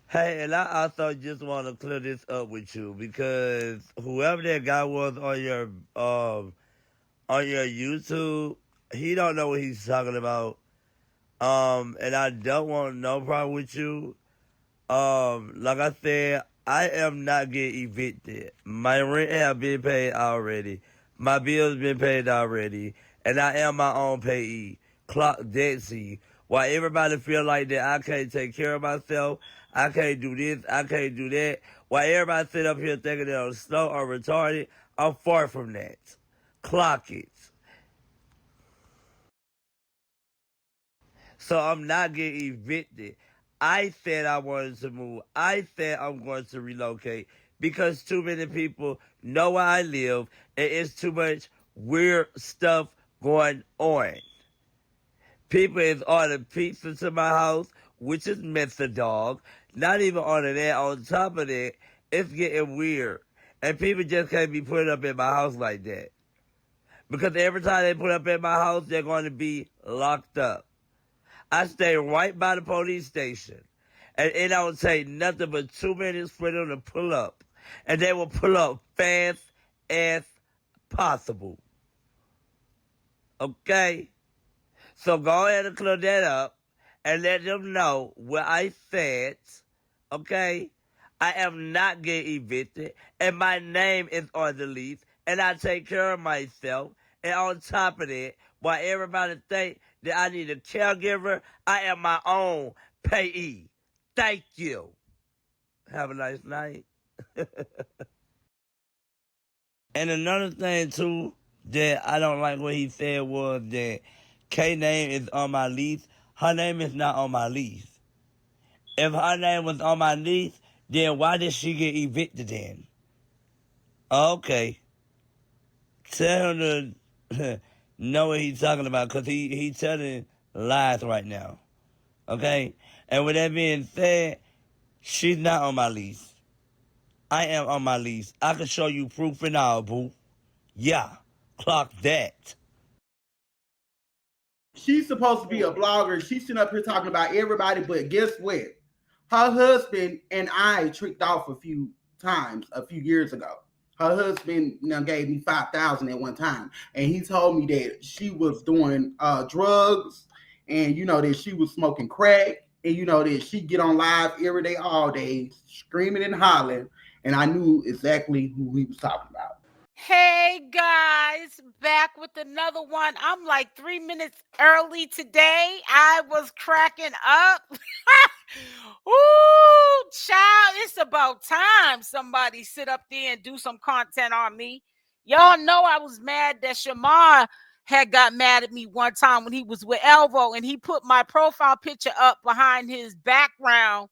Hey, and I also just want to clear this up with you because whoever that guy was on your YouTube, he don't know what he's talking about. And I don't want no problem with you. Like I said, I am not getting evicted. My rent have been paid already. My bills been paid already, and I am my own payee. Clock 𝗡𝗘𝗫𝗧. Why everybody feel like that I can't take care of myself, I can't do this, I can't do that. Why everybody sit up here thinking that I'm slow or retarded, I'm far from that. Clock it. So I'm not getting evicted. I said I wanted to move. I said I'm going to relocate because too many people know where I live and it's too much weird stuff going on. People is ordering pizza to my house, which is Mr. Dog. Not even ordering that. On top of that, it's getting weird. And people just can't be put up in my house like that. Because every time they put up in my house, they're going to be locked up. I stay right by the police station. And it don't take nothing but 2 minutes for them to pull up. And they will pull up fast as possible. Okay? So go ahead and clear that up and let them know what I said. Okay? I am not getting evicted. And my name is on the lease. And I take care of myself. And on top of that, while everybody think that I need a caregiver, I am my own payee. Thank you. Have a nice night. And another thing too that I don't like what he said was that K name is on my lease. Her name is not on my lease. If her name was on my lease, then why did she get evicted then? Okay. Tell him to know what he's talking about because he telling lies right now. Okay? And with that being said, she's not on my lease. I am on my lease. I can show you proof and all, boo. Yeah. Clock that. She's supposed to be a blogger. She's sitting up here talking about everybody, but guess what? Her husband and I tricked off a few times a few years ago. Her husband gave me 5,000 at one time, and he told me that she was doing drugs, and that she was smoking crack, and that she get on live every day, all day, screaming and hollering, and I knew exactly who he was talking about. Hey guys, back with another one. I'm like 3 minutes early today. I was cracking up. Ooh, child, it's about time somebody sit up there and do some content on me. Y'all know I was mad that Shamar had got mad at me one time when he was with Alvo and he put my profile picture up behind his background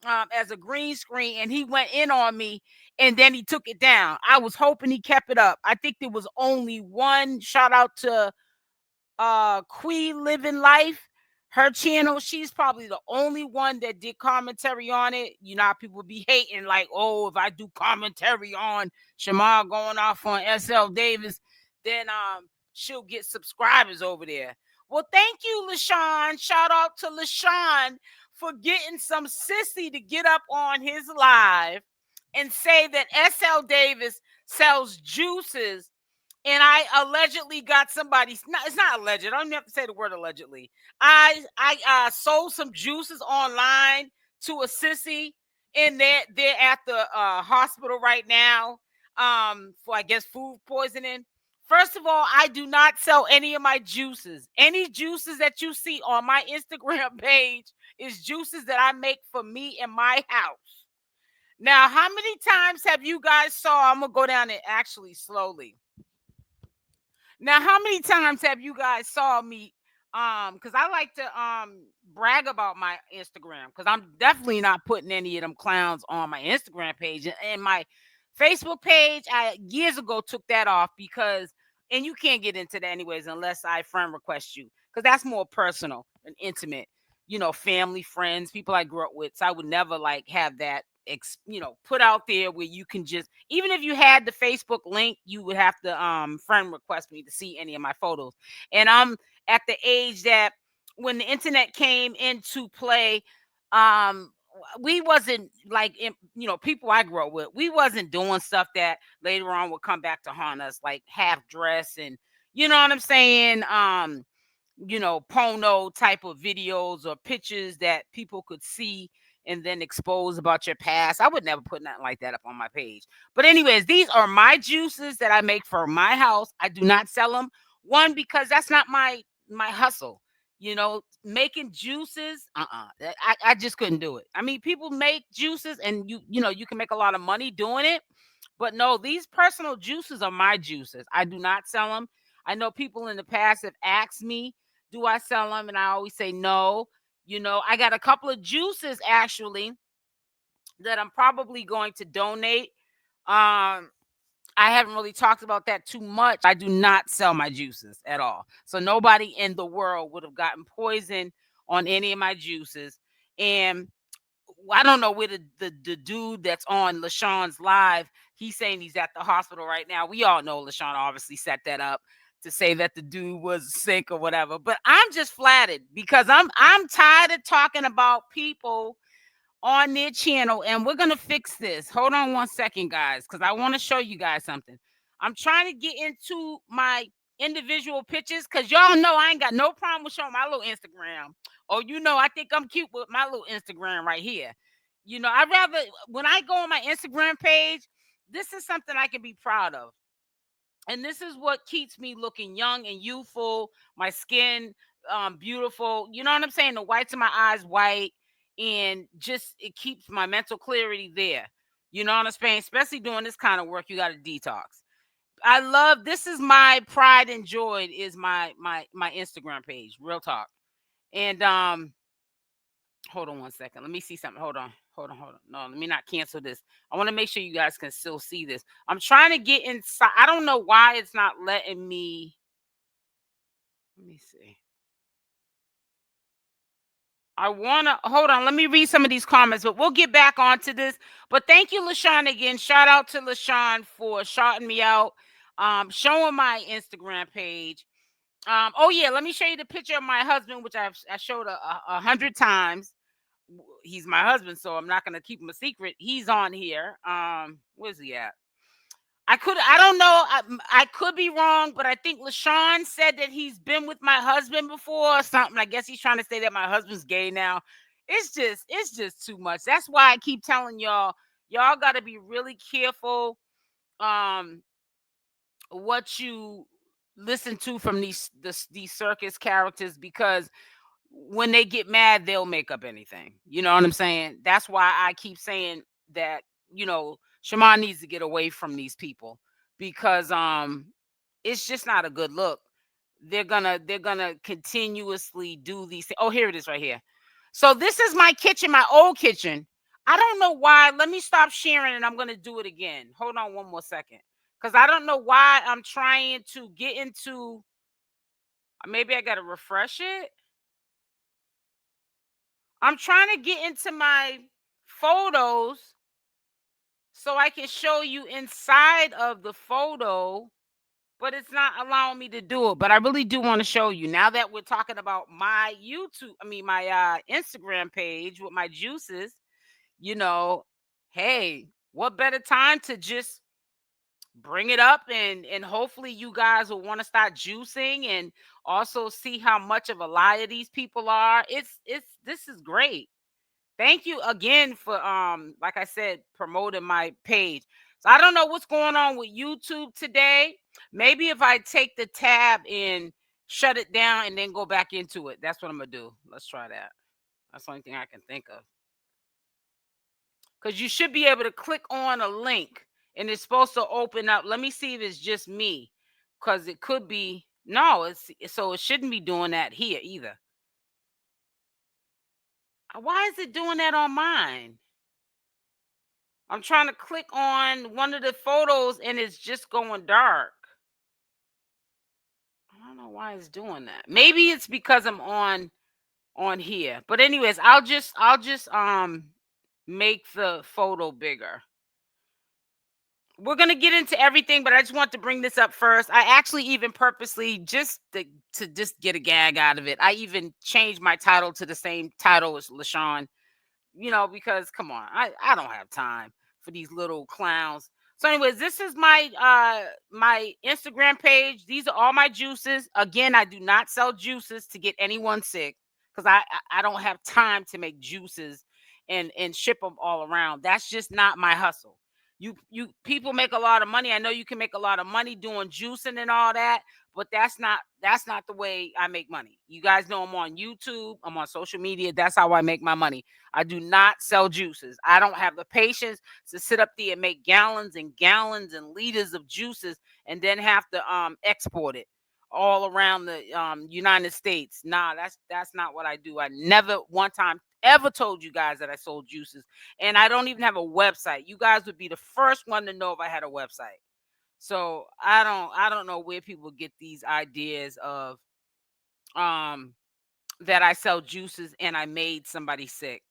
as a green screen and he went in on me and then he took it down. I was hoping he kept it up. I think there was only one. Shout out to Queen Living Life, her channel. She's probably the only one that did commentary on it. You know how people be hating like, oh, if I do commentary on Shamar going off on 𝗪𝗪, then she'll get subscribers over there. Well, thank you, Lashun. Shout out to Lashun for getting some sissy to get up on his live and say that 𝗪𝗪 sells juices and I allegedly got somebody. It's not alleged. I don't even have to say the word allegedly. I sold some juices online to a sissy, and they're at the hospital right now for I guess food poisoning. First of all, I do not sell any of my juices. Any juices that you see on my Instagram page is juices that I make for me in my house. Now, how many times have you guys saw? I'm gonna go down it actually slowly. Now, how many times have you guys saw me? Because I like to brag about my Instagram because I'm definitely not putting any of them clowns on my Instagram page and my Facebook page. I years ago took that off because, and you can't get into that anyways unless I friend request you because that's more personal and intimate. Family, friends, people I grew up with. So I would never like have that put out there where you can just, even if you had the Facebook link, you would have to friend request me to see any of my photos. And I'm at the age that when the internet came into play, we wasn't like, people I grew up with, we wasn't doing stuff that later on would come back to haunt us, like half dress and, you know what I'm saying? Porno type of videos or pictures that people could see and then expose about your past. I would never put nothing like that up on my page. But anyways, these are my juices that I make for my house. I do not sell them. One, because that's not my hustle. Making juices, I just couldn't do it. I mean, people make juices and you can make a lot of money doing it. But no, these personal juices are my juices. I do not sell them. I know people in the past have asked me, do I sell them? And I always say no. I got a couple of juices actually that I'm probably going to donate. I haven't really talked about that too much. I do not sell my juices at all. So nobody in the world would have gotten poison on any of my juices. And I don't know where the dude that's on Lashun's live, he's saying he's at the hospital right now. We all know Lashun obviously set that up to say that the dude was sick or whatever. But I'm just flattered because I'm tired of talking about people on their channel, and we're gonna fix this. Hold on one second, guys, because I want to show you guys something. I'm trying to get into my individual pictures because y'all know I ain't got no problem with showing my little Instagram. Oh, I think I'm cute with my little Instagram right here. I'd rather, when I go on my Instagram page, this is something I can be proud of. And this is what keeps me looking young and youthful, my skin beautiful. You know what I'm saying? The whites of my eyes white, and just it keeps my mental clarity there. You know what I'm saying? Especially doing this kind of work, you got to detox. I love, this is my pride and joy, is my Instagram page, real talk. And hold on one second. Let me see something. Hold on. No, let me not cancel this. I want to make sure you guys can still see this. I'm trying to get inside. I don't know why it's not letting me. Let me see. I want to hold on. Let me read some of these comments, but we'll get back onto this. But thank you, Lashun, again. Shout out to Lashun for shouting me out, showing my Instagram page. Oh yeah, let me show you the picture of my husband, which I showed 100 times. He's my husband, so I'm not gonna keep him a secret. He's on here. Where's he at? I don't know. I could be wrong, but I think Lashun said that he's been with my husband before or something. I guess he's trying to say that my husband's gay now. It's just too much. That's why I keep telling y'all got to be really careful what you listen to from these circus characters, because when they get mad, they'll make up anything. You know what I'm saying? That's why I keep saying that, Shamar needs to get away from these people, because it's just not a good look. They're gonna continuously do these things. Oh, here it is right here. So this is my kitchen, my old kitchen. I don't know why. Let me stop sharing and I'm gonna do it again. Hold on one more second. Because I don't know why I'm trying to get into, maybe I gotta refresh it. I'm trying to get into my photos so I can show you inside of the photo, but it's not allowing me to do it. But I really do want to show you, now that we're talking about my my Instagram page with my juices, hey, what better time to just bring it up, and hopefully you guys will want to start juicing and also see how much of a liar these people are. This is great. Thank you again for like I said, promoting my page. So I don't know what's going on with YouTube today. Maybe if I take the tab and shut it down and then go back into it. That's what I'm gonna do. Let's try that. That's the only thing I can think of. Because you should be able to click on a link and it's supposed to open up. Let me see if it's just me. Because it could be. No, so it shouldn't be doing that here either. Why is it doing that on mine? I'm trying to click on one of the photos and it's just going dark. I don't know why it's doing that. Maybe it's because I'm on here. But anyways, I'll just make the photo bigger. We're going to get into everything, but I just want to bring this up first. I actually even purposely, just to just get a gag out of it, I even changed my title to the same title as Lashun, because come on, I don't have time for these little clowns. So, anyways, this is my my Instagram page. These are all my juices. Again, I do not sell juices to get anyone sick because I don't have time to make juices and ship them all around. That's just not my hustle. You people make a lot of money. I know you can make a lot of money doing juicing and all that, but that's not the way I make money. You guys know I'm on YouTube, I'm on social media. That's how I make my money. I do not sell juices. I don't have the patience to sit up there and make gallons and gallons and liters of juices and then have to export it all around the United States. Nah, that's not what I do. I never one time ever told you guys that I sold juices, and I don't even have a website. You guys would be the first one to know if I had a website. So I don't know where people get these ideas of um that I sell juices and I made somebody sick.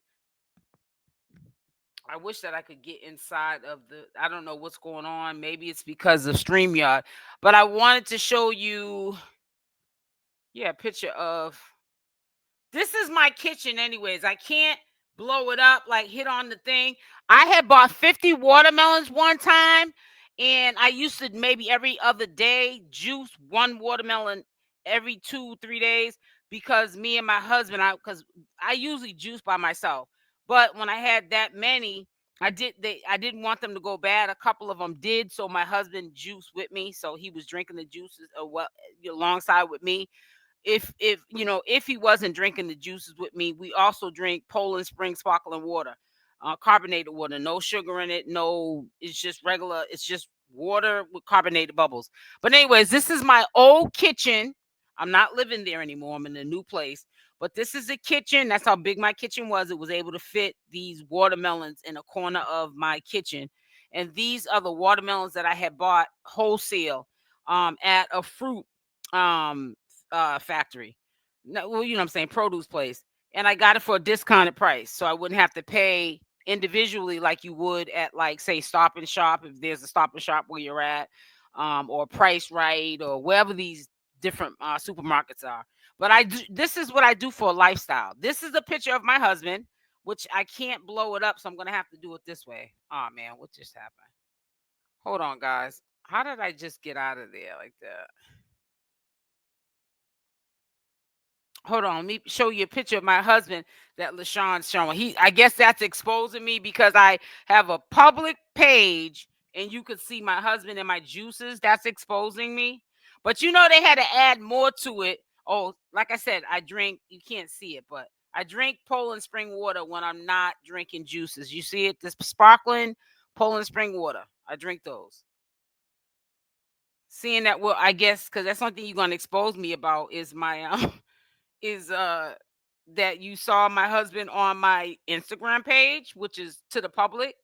I wish that I could get inside of I don't know what's going on. Maybe it's because of StreamYard. But I wanted to show you, a picture of this is my kitchen, anyways. I can't blow it up, like hit on the thing. I had bought 50 watermelons one time, and I used to maybe every other day juice one watermelon every 2-3 days because me and my husband, because I usually juice by myself. But when I had that many, I didn't want them to go bad. A couple of them did, so my husband juiced with me. So he was drinking the juices alongside with me. If he wasn't drinking the juices with me, we also drink Poland Spring sparkling water, carbonated water, no sugar in it, no, it's just regular, it's just water with carbonated bubbles. But anyways, this is my old kitchen. I'm not living there anymore. I'm in a new place. But this is the kitchen. That's how big my kitchen was. It was able to fit these watermelons in a corner of my kitchen. And these are the watermelons that I had bought wholesale at a fruit um factory. No, well, what I'm saying, produce place. And I got it for a discounted price. So I wouldn't have to pay individually like you would at, like, say, Stop and Shop, if there's a Stop and Shop where you're at, or Price Right, or wherever these different supermarkets are. But this is what I do for a lifestyle. This is a picture of my husband, which I can't blow it up, so I'm gonna have to do it this way. Oh man, what just happened? Hold on, guys. How did I just get out of there like that? Hold on, let me show you a picture of my husband that LaShawn's showing. I guess that's exposing me because I have a public page and you could see my husband and my juices. That's exposing me. But they had to add more to it. Oh, like I said, I drink, you can't see it, but I drink Poland Spring water when I'm not drinking juices. You see it? This sparkling Poland Spring water. I drink those. Seeing that, well, I guess because that's something you're gonna expose me about is my is that you saw my husband on my Instagram page, which is to the public.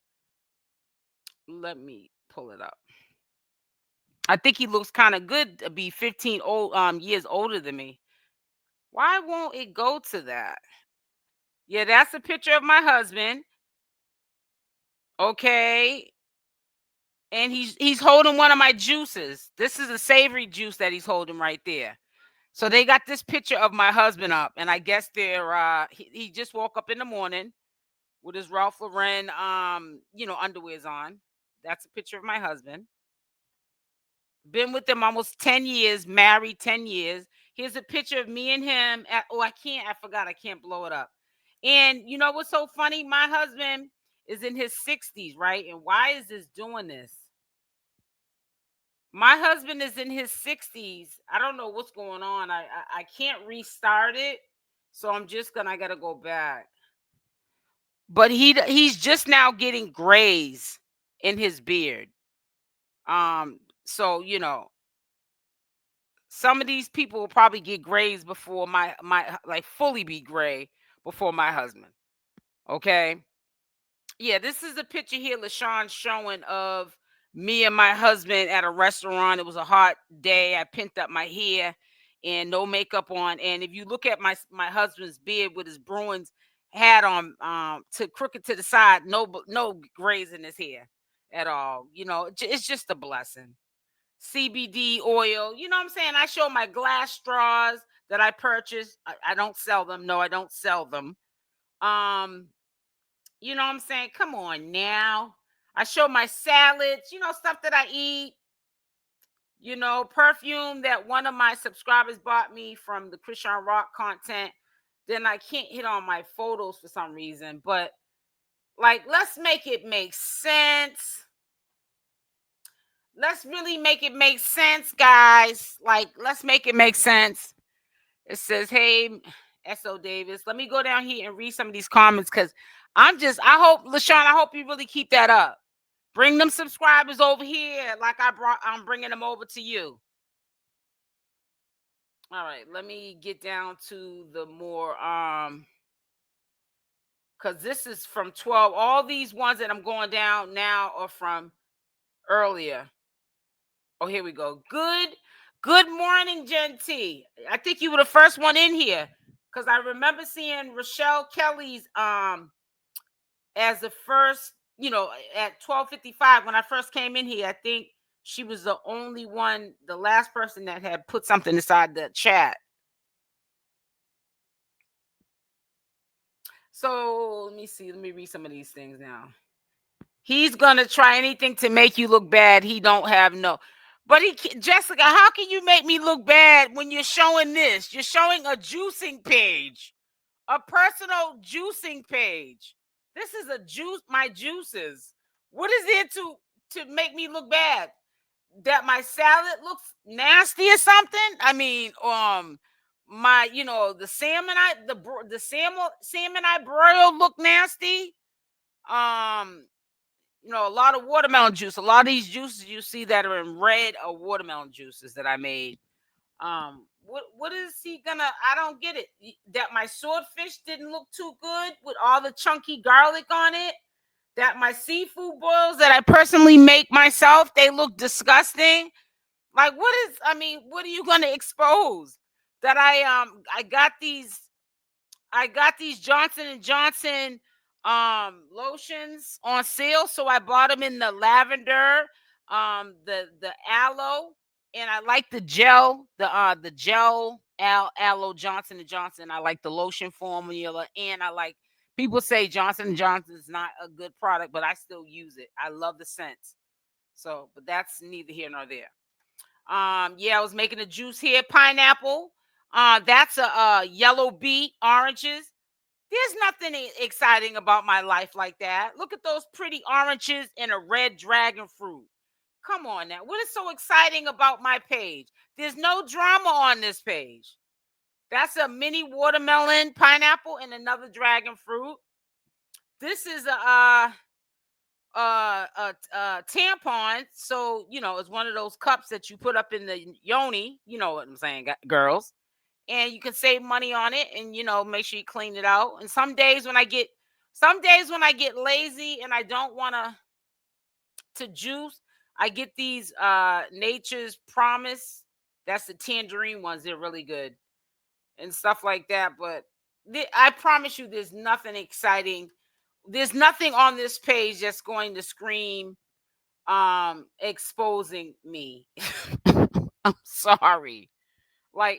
Let me pull it up. I think he looks kind of good to be 15 years older than me. Why won't it go to that? Yeah, that's a picture of my husband. Okay. And he's holding one of my juices. This is a savory juice that he's holding right there. So they got this picture of my husband up, and I guess they're he just woke up in the morning with his Ralph Lauren underwears on. That's a picture of my husband. Been with him almost 10 years, married 10 years. Here's a picture of me and him I forgot, I can't blow it up. And you know what's so funny? My husband is in his 60s, right? And why is this doing this? My husband is in his 60s. I don't know what's going on. I can't restart it. So I gotta go back. But he's just now getting grays in his beard. So some of these people will probably get grays before my like fully be gray before my husband. Okay. Yeah, this is a picture here LaShawn showing of me and my husband at a restaurant. It was a hot day. I pinned up my hair and no makeup on. And if you look at my husband's beard with his Bruins hat on, to crooked to the side, no grays in his hair at all. It's just a blessing. CBD oil, you know what I'm saying? I show my glass straws that I purchased. I don't sell them. No, I don't sell them. You know what I'm saying? Come on now. I show my salads, stuff that I eat. Perfume that one of my subscribers bought me from the Christian Rock content. Then I can't hit on my photos for some reason. But, let's make it make sense. Let's really make it make sense, guys. Let's make it make sense. It says, hey, S.O. Davis. Let me go down here and read some of these comments because I hope, Lashun, I hope you really keep that up. Bring them subscribers over here I'm bringing them over to you. All right, let me get down to the more, because this is from 12. All these ones that I'm going down now are from earlier. Oh, here we go. Good morning, Gen T. I think you were the first one in here because I remember seeing Rochelle Kelly's as the first, at 12:55 when I first came in here. I think she was the only one, the last person that had put something inside the chat. So let me see. Let me read some of these things now. He's gonna try anything to make you look bad. He don't have no. But Jessica, how can you make me look bad when you're showing this? You're showing a juicing page, a personal juicing page. This is my juices. What is it to make me look bad? That my salad looks nasty or something? I mean, my the salmon I broiled look nasty. A lot of watermelon juice. A lot of these juices you see that are in red are watermelon juices that I made. What is he gonna? I don't get it. That my swordfish didn't look too good with all the chunky garlic on it. That my seafood boils that I personally make myself, they look disgusting. What are you gonna expose? That I got these Johnson & Johnson lotions on sale, so I bought them in the lavender, the aloe, and I like the gel, the gel aloe Johnson & Johnson. I like the lotion formula, and I like, people say Johnson & Johnson is not a good product, but I still use it. I love the scents. So, but that's neither here nor there. I was making a juice here, pineapple. That's a yellow beet, oranges. There's nothing exciting about my life like that. Look at those pretty oranges and a red dragon fruit. Come on now. What is so exciting about my page? There's no drama on this page. That's a mini watermelon, pineapple, and another dragon fruit. This is a tampon. So, it's one of those cups that you put up in the yoni. You know what I'm saying, girls. And you can save money on it and, make sure you clean it out. And some days when I get lazy and I don't want to juice, I get these Nature's Promise. That's the tangerine ones. They're really good and stuff like that. But I promise you, there's nothing exciting. There's nothing on this page that's going to scream exposing me. I'm sorry.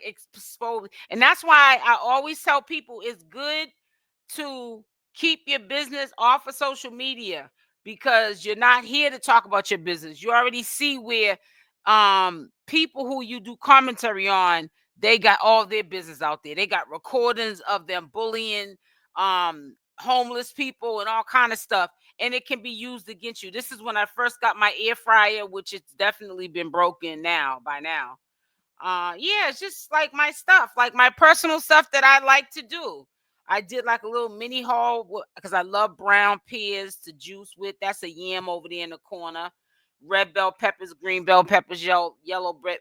Expose. And that's why I always tell people it's good to keep your business off of social media, because you're not here to talk about your business. You already see where people who you do commentary on, they got all their business out there. They got recordings of them bullying homeless people and all kind of stuff, and it can be used against you. This is when I first got my air fryer, which it's definitely been broken by now. It's just like my stuff, like my personal stuff that I like to do. I did like a little mini haul because I love brown pears to juice with. That's a yam over there in the corner. Red bell peppers, green bell peppers, yellow red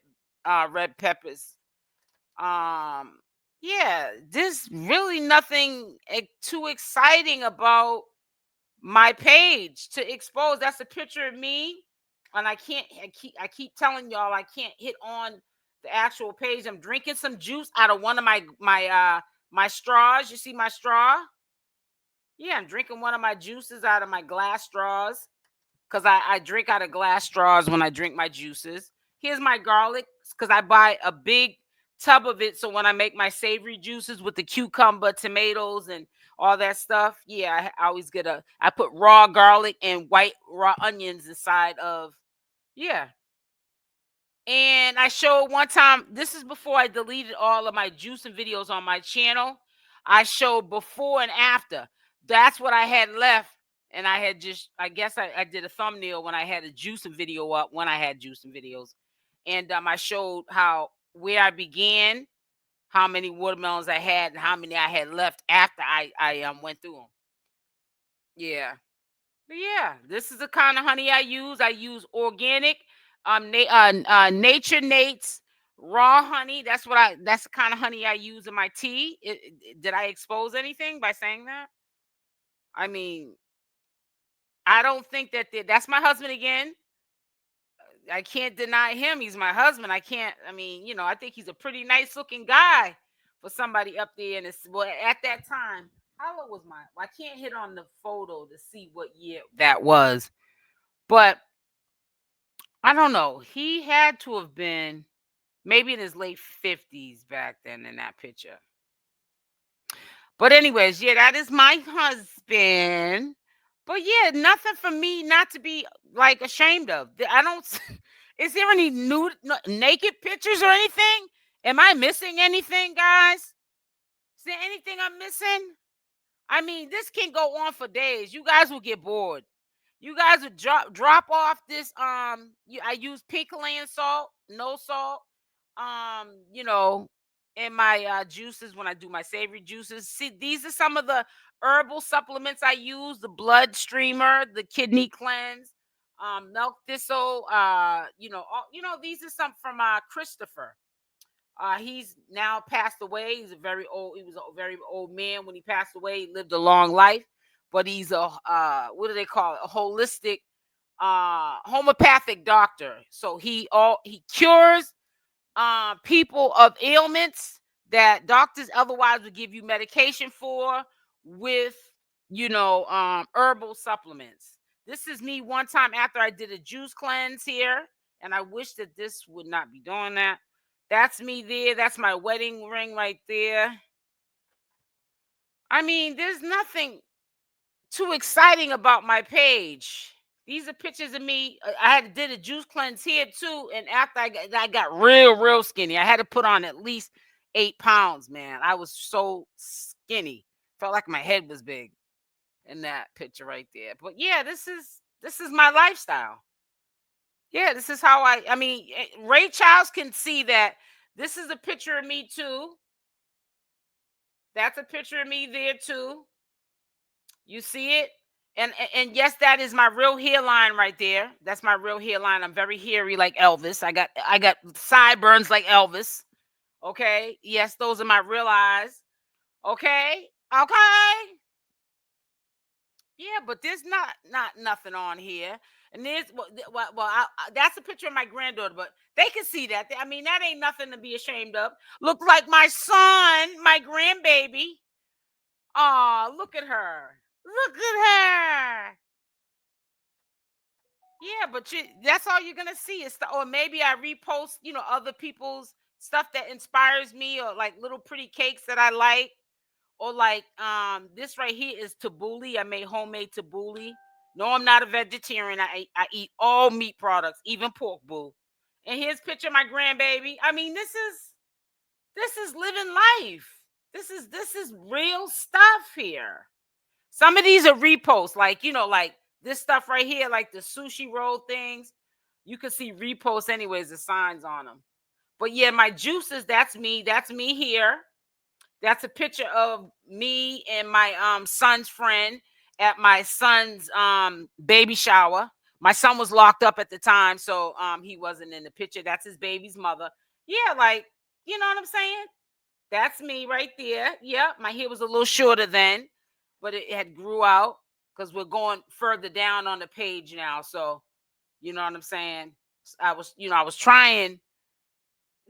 peppers. There's really nothing too exciting about my page to expose. That's a picture of me, and I keep telling y'all I can't hit on the actual page. I'm drinking some juice out of one of my straws. You see my straw? Yeah, I'm drinking one of my juices out of my glass straws, because I drink out of glass straws when I drink my juices. Here's my garlic, because I buy a big tub of it, so when I make my savory juices with the cucumber, tomatoes, and all that stuff. Yeah, I always I put raw garlic and white raw onions inside of, yeah. And I showed one time, this is before I deleted all of my juicing videos on my channel. I showed before and after. That's what I had left. And I had just, I guess I did a thumbnail when I had a juicing video up, when I had juicing videos. And I showed where I began, how many watermelons I had, and how many I had left after I went through them. Yeah. But yeah, this is the kind of honey I use. I use organic, Nature Nate's raw honey. That's the kind of honey I use in my tea. Did I expose anything by saying that? I mean, I don't think that's my husband again. I can't deny him. He's my husband. I can't. I mean, I think he's a pretty nice looking guy for somebody up there. And well, at that time, how old was mine? I can't hit on the photo to see what year that was, but I don't know. He had to have been maybe in his late 50s back then in that picture. But anyways, yeah, that is my husband. But yeah, nothing for me not to be like ashamed of. I don't. Is there any naked pictures or anything? Am I missing anything, guys? Is there anything I'm missing? I mean, this can go on for days. You guys will get bored. You guys would drop off this. I use pink Himalayan salt, no salt. In my juices when I do my savory juices. See, these are some of the herbal supplements I use: the blood streamer, the kidney cleanse, milk thistle. These are some from Christopher. He's now passed away. He was a very old man when he passed away. He lived a long life, but he's a what do they call it? A holistic homeopathic doctor. So he cures people of ailments that doctors otherwise would give you medication for with herbal supplements. This is me one time after I did a juice cleanse here, and I wish that this would not be doing that. That's me there. That's my wedding ring right there. I mean, there's nothing too exciting about my page. These are pictures of me. I did a juice cleanse here too, and after I got real skinny. I had to put on at least 8 pounds, man. I was so skinny. Felt like my head was big in that picture right there. But yeah, this is my lifestyle. Yeah, this is how I mean, Ray Charles can see that. This is a picture of me too. That's a picture of me there too. You see it? And yes, that is my real hairline right there. That's my real hairline. I'm very hairy like Elvis. I got sideburns like Elvis. Okay? Yes, those are my real eyes. Okay? Okay. Yeah, but there's not nothing on here. And there's that's a picture of my granddaughter, but they can see that. I mean, that ain't nothing to be ashamed of. Look like my son, my grandbaby. Oh, look at her. Look at her. Yeah, but that's all you're gonna see is or maybe I repost, other people's stuff that inspires me, or like little pretty cakes that I like. Or like this right here is tabbouleh. I made homemade tabbouleh. No, I'm not a vegetarian. I eat all meat products, even pork, boo. And here's a picture of my grandbaby. I mean, this is living life. This is real stuff here. Some of these are reposts, like like this stuff right here, like the sushi roll things. You can see reposts anyways, the signs on them. But yeah, my juices, that's me. That's me here. That's a picture of me and my son's friend at my son's baby shower. My son was locked up at the time, so he wasn't in the picture. That's his baby's mother. Yeah, like, you know what I'm saying? That's me right there. Yeah, my hair was a little shorter then, but it had grew out because we're going further down on the page now. So, you know what I'm saying? I was trying.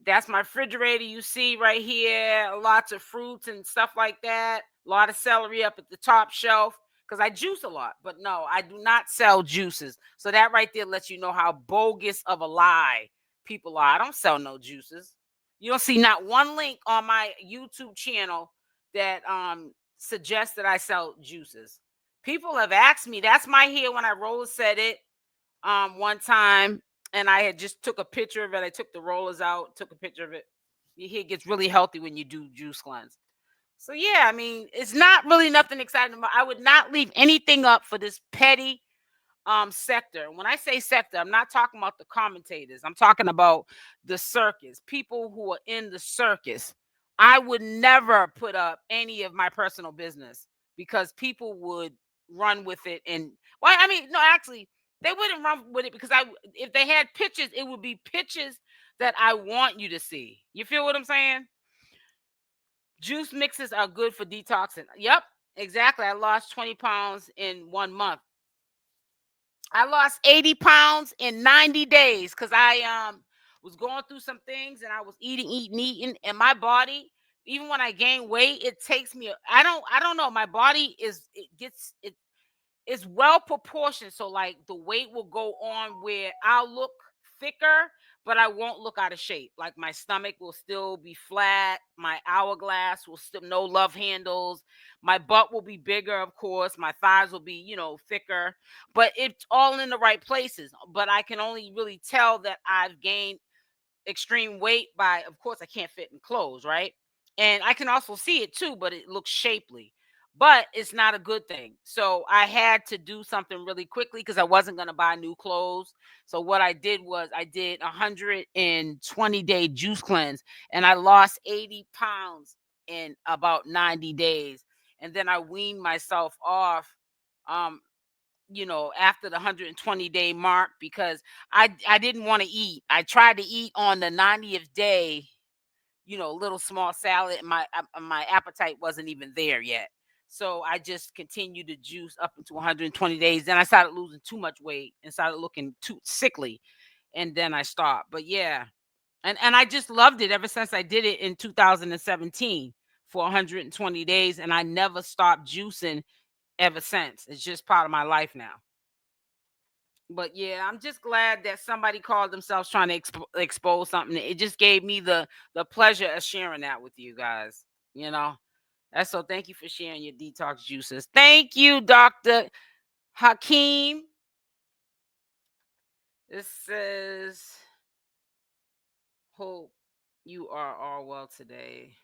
That's my refrigerator you see right here. Lots of fruits and stuff like that. A lot of celery up at the top shelf because I juice a lot. But no, I do not sell juices. So that right there lets you know how bogus of a lie people are. I don't sell no juices. You don't see not one link on my YouTube channel that suggest that I sell juices. People have asked me. That's my hair when I roller set it one time, and I had just took a picture of it. I took the rollers out, took a picture of it. Your hair gets really healthy when you do juice cleanse. So yeah, I mean, it's not really nothing exciting about. I would not leave anything up for this petty sector. When I say sector, I'm not talking about the commentators. I'm talking about the circus, people who are in the circus. I would never put up any of my personal business because people would run with it. And well, I mean, no, actually, they wouldn't run with it because if they had pictures, it would be pictures that I want you to see. You feel what I'm saying? Juice mixes are good for detoxing. Yep, exactly. I lost 20 pounds in 1 month. I lost 80 pounds in 90 days because I was going through some things and I was eating, and my body, even when I gain weight, it takes me. I don't know. My body is well proportioned. So like the weight will go on where I'll look thicker, but I won't look out of shape. Like my stomach will still be flat. My hourglass will still no love handles. My butt will be bigger, of course. My thighs will be, thicker, but it's all in the right places. But I can only really tell that I've gained extreme weight by, of course, I can't fit in clothes, right? And I can also see it too, but it looks shapely. But it's not a good thing. So I had to do something really quickly because I wasn't going to buy new clothes. So what I did was I did 120-day juice cleanse and I lost 80 pounds in about 90 days. And then I weaned myself off um after the 120-day mark because I didn't want to eat. I tried to eat on the 90th day, little small salad. And my appetite wasn't even there yet. So I just continued to juice up into 120 days. Then I started losing too much weight and started looking too sickly. And then I stopped. But yeah. And I just loved it ever since I did it in 2017 for 120 days. And I never stopped juicing ever since. It's just part of my life now. But yeah, I'm just glad that somebody called themselves trying to expose something. It just gave me the pleasure of sharing that with you guys. That's so. Thank you for sharing your detox juices. Thank you, Dr. Hakeem. This says, hope you are all well today.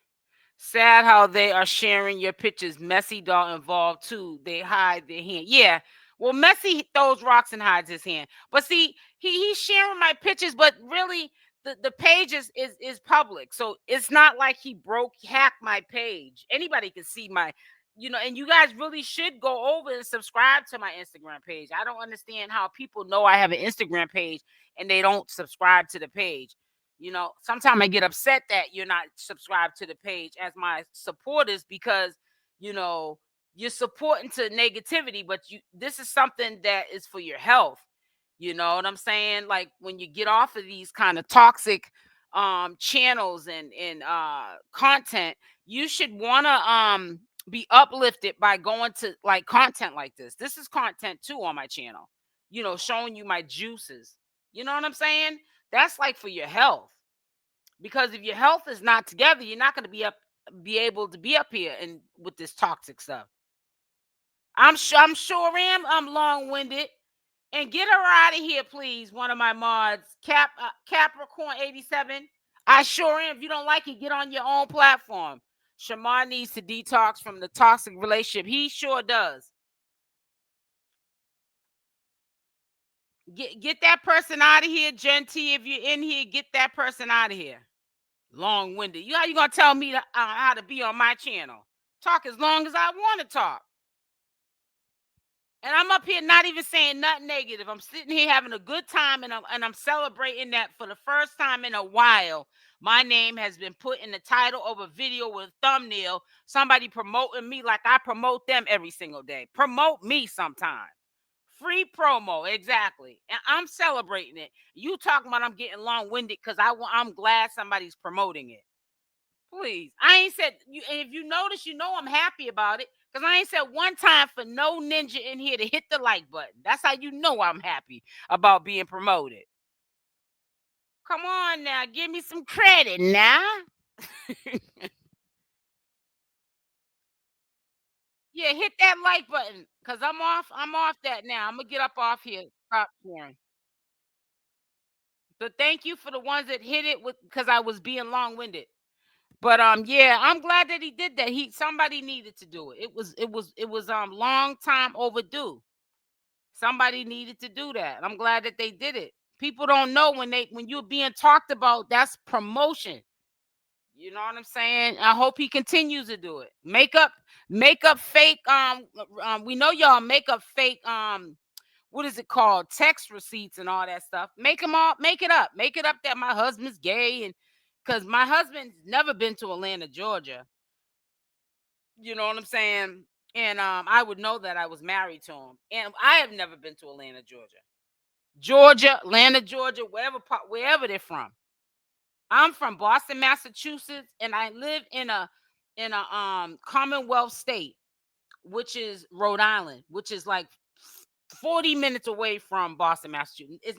Sad how they are sharing your pictures. Messy doll involved too. They hide their hand. Yeah. Well, Messy throws rocks and hides his hand. But see, he's sharing my pictures, but really the page is public. So it's not like he hacked my page. Anybody can see my, and you guys really should go over and subscribe to my Instagram page. I don't understand how people know I have an Instagram page and they don't subscribe to the page. Sometimes I get upset that you're not subscribed to the page as my supporters because, you're supporting to negativity, but this is something that is for your health. You know what I'm saying? Like when you get off of these kind of toxic channels and content, you should want to be uplifted by going to like content like this. This is content too on my channel, showing you my juices. You know what I'm saying? That's like for your health. Because if your health is not together, you're not going to be able to be up here and with this toxic stuff. I'm long-winded. And get her out of here, please. One of my mods, Capricorn 87. I sure am. If you don't like it, get on your own platform. Shamar needs to detox from the toxic relationship. He sure does. Get that person out of here, Genty. If you're in here, get that person out of here. Long-winded. How you gonna tell me how to be on my channel? Talk as long as I want to talk. And I'm up here not even saying nothing negative. I'm sitting here having a good time, and I'm celebrating that for the first time in a while. My name has been put in the title of a video with a thumbnail. Somebody promoting me like I promote them every single day. Promote me sometime. Free promo, exactly. And I'm celebrating it. You talking about I'm getting long-winded because I'm glad somebody's promoting it. Please. I ain't said, and if you notice, I'm happy about it. Because I ain't said one time for no ninja in here to hit the like button. That's how you know I'm happy about being promoted. Come on now. Give me some credit now. Yeah, hit that like button because I'm off that now. I'm gonna get up off here. Stop sharing. But thank you for the ones that hit it with because I was being long winded. But yeah, I'm glad that he did that. Somebody needed to do it. It was long time overdue. Somebody needed to do that. I'm glad that they did it. People don't know when you're being talked about, that's promotion. You know what I'm saying? I hope he continues to do it. Make up fake we know y'all make up fake what is it called? Text receipts and all that stuff. Make them all make it up. Make it up that my husband's gay and cuz my husband's never been to Atlanta, Georgia. You know what I'm saying? And I would know that I was married to him. And I have never been to Atlanta, Georgia. Atlanta, Georgia, wherever they're from. I'm from Boston, Massachusetts, and I live in a Commonwealth state, which is Rhode Island, which is like 40 minutes away from Boston, Massachusetts. It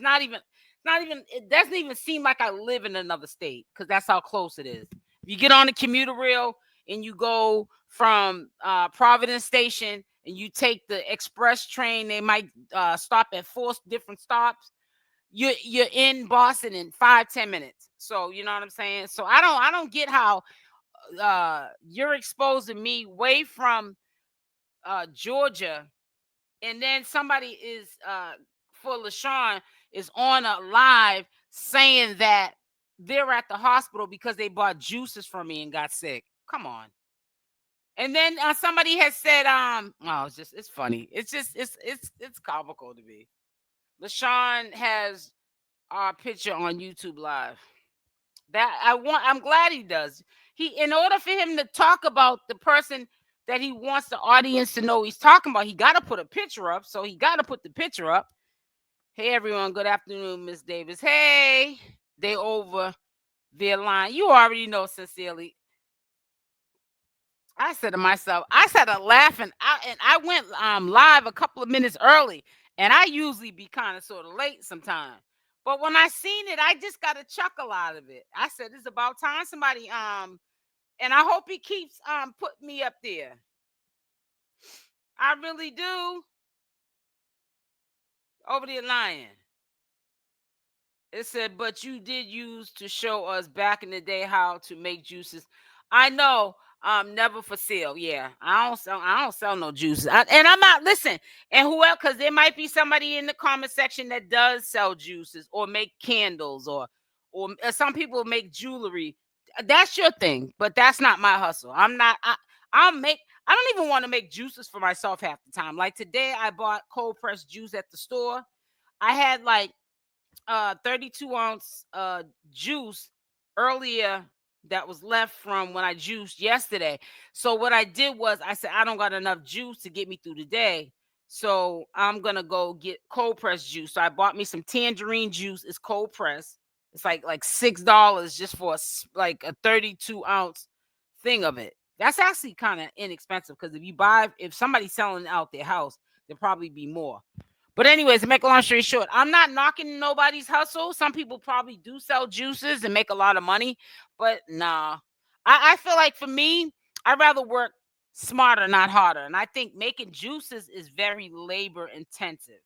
doesn't even seem like I live in another state because that's how close it is. If you get on the commuter rail and you go from Providence Station and you take the express train, they might stop at 4 different stops. You're in Boston in 5-10 minutes. So you know what I'm saying. So I don't get how you're exposing me way from Georgia, and then somebody is for Lashun is on a live saying that they're at the hospital because they bought juices from me and got sick. Come on. And then somebody has said, oh, it's funny. It's comical to me. Lashun has our picture on YouTube Live. I'm glad he does. In order for him to talk about the person that he wants the audience to know he's talking about, he got to put a picture up. So he got to put the picture up. Hey everyone, good afternoon, Miss Davis. Hey, they over their line. You already know, sincerely. I said to myself, I started laughing, and I went live a couple of minutes early, and I usually be kind of sort of late sometimes. But when I seen it, I just got a chuckle out of it. I said, "It's about time somebody." And I hope he keeps putting me up there. I really do. Over the lion. It said, "But you did use to show us back in the day how to make juices." I know. Never for sale. Yeah, I don't sell no juices. And I'm not listen. And who else? Because there might be somebody in the comment section that does sell juices or make candles or some people make jewelry. That's your thing, but that's not my hustle. I'm not. I don't even want to make juices for myself half the time. Like today, I bought cold pressed juice at the store. I had like 32-ounce juice earlier that was left from when I juiced yesterday. So what I did was I said I don't got enough juice to get me through the day. So I'm gonna go get cold pressed juice. So I bought me some tangerine juice. It's cold pressed. It's like $6 just for like a 32-ounce thing of it. That's actually kind of inexpensive because if somebody's selling out their house, there'll probably be more. But anyways, to make a long story short, I'm not knocking nobody's hustle. Some people probably do sell juices and make a lot of money, but nah. I feel like for me, I'd rather work smarter, not harder. And I think making juices is very labor intensive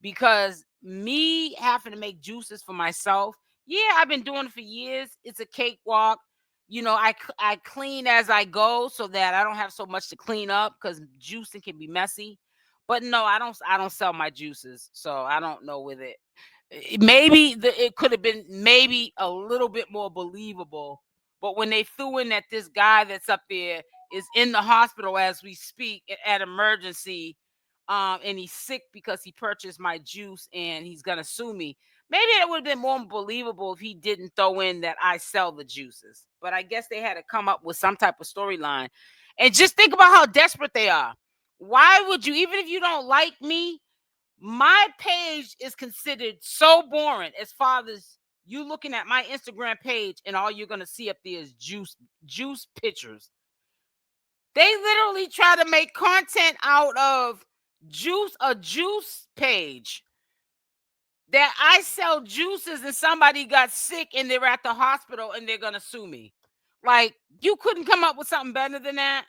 because me having to make juices for myself, yeah, I've been doing it for years. It's a cakewalk. You know, I clean as I go so that I don't have so much to clean up because juicing can be messy. But no, I don't sell my juices, so I don't know with it. Maybe it could have been maybe a little bit more believable. But when they threw in that this guy that's up there is in the hospital as we speak at emergency, and he's sick because he purchased my juice and he's gonna sue me. Maybe it would have been more believable if he didn't throw in that I sell the juices. But I guess they had to come up with some type of storyline. And just think about how desperate they are. Why would you, even if you don't like me, my page is considered so boring as far as you looking at my Instagram page and all you're gonna see up there is juice pictures. They literally try to make content out of a juice page. That I sell juices and somebody got sick and they're at the hospital and they're gonna sue me. Like, you couldn't come up with something better than that.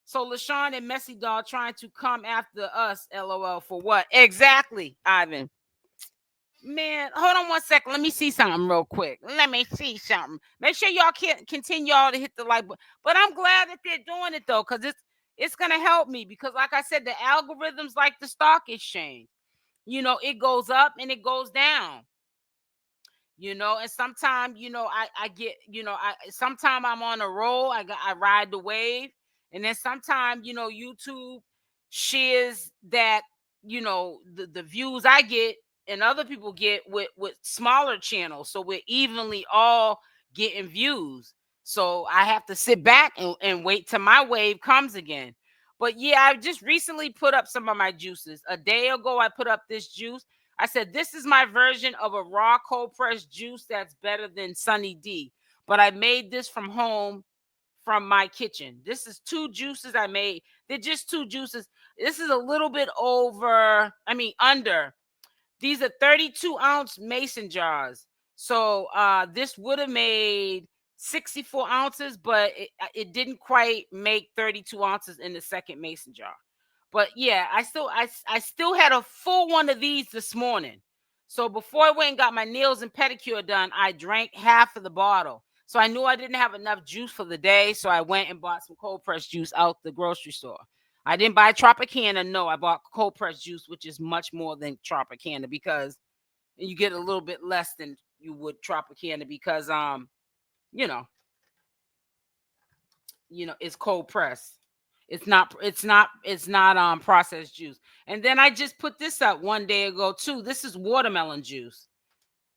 So Lashun and 𝗪𝗛𝗧𝗖𝗛 trying to come after us, LOL, for what? Exactly, Ivan. Man, hold on 1 second. Let me see something real quick. Let me see something. Make sure y'all can continue all to hit the like button. But I'm glad that they're doing it though, because it's gonna help me. Because like I said, the algorithms like the stock exchange. It goes up and it goes down. And sometimes, I get, sometimes I'm on a roll, I ride the wave, and then sometimes, YouTube shares that, the views I get and other people get with smaller channels, so we're evenly all getting views. So I have to sit back and wait till my wave comes again. But yeah, I just recently put up some of my juices. A day ago, I put up this juice. I said, this is my version of a raw cold pressed juice that's better than Sunny D. But I made this from home, from my kitchen. This is 2 juices I made. They're just 2 juices. This is a little bit under. These are 32-ounce mason jars. So this would have made 64 ounces, but it didn't quite make 32 ounces in the second mason jar. But yeah, I still had a full one of these this morning. So before I went and got my nails and pedicure done, I drank half of the bottle. So I knew I didn't have enough juice for the day. So I went and bought some cold pressed juice out the grocery store. I didn't buy Tropicana. No, I bought cold pressed juice, which is much more than Tropicana, because you get a little bit less than you would Tropicana, because it's cold pressed. It's not processed juice. And then I just put this up one day ago too. This is watermelon juice.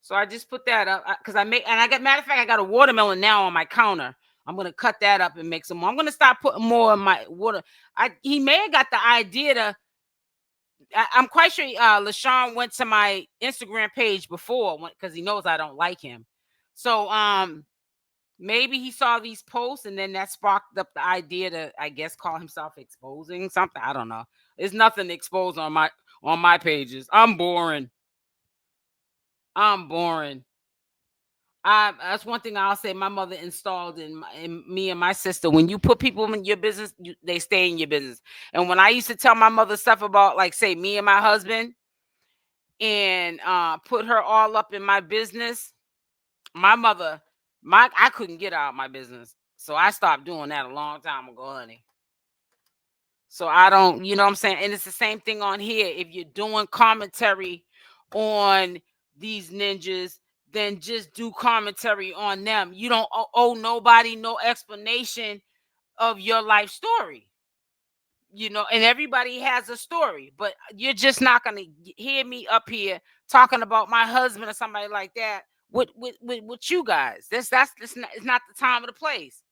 So I just put that up because matter of fact, I got a watermelon now on my counter. I'm gonna cut that up and make some more. I'm gonna start putting more in my water. He may have got the idea I'm quite sure Lashun went to my Instagram page before, because he knows I don't like him. So maybe he saw these posts and then that sparked up the idea to, I guess, call himself exposing something. I don't know. There's nothing exposed on my pages. I'm boring. That's one thing I'll say. My mother installed in me and my sister: when you put people in your business, they stay in your business. And when I used to tell my mother stuff about, like, say, me and my husband, and put her all up in my business, my mother, I couldn't get out of my business. So I stopped doing that a long time ago, honey. So I don't, you know what I'm saying? And it's the same thing on here. If you're doing commentary on these ninjas, then just do commentary on them. You don't owe nobody no explanation of your life story. And everybody has a story, but you're just not going to hear me up here talking about my husband or somebody like that with you guys. It's not the time or the place.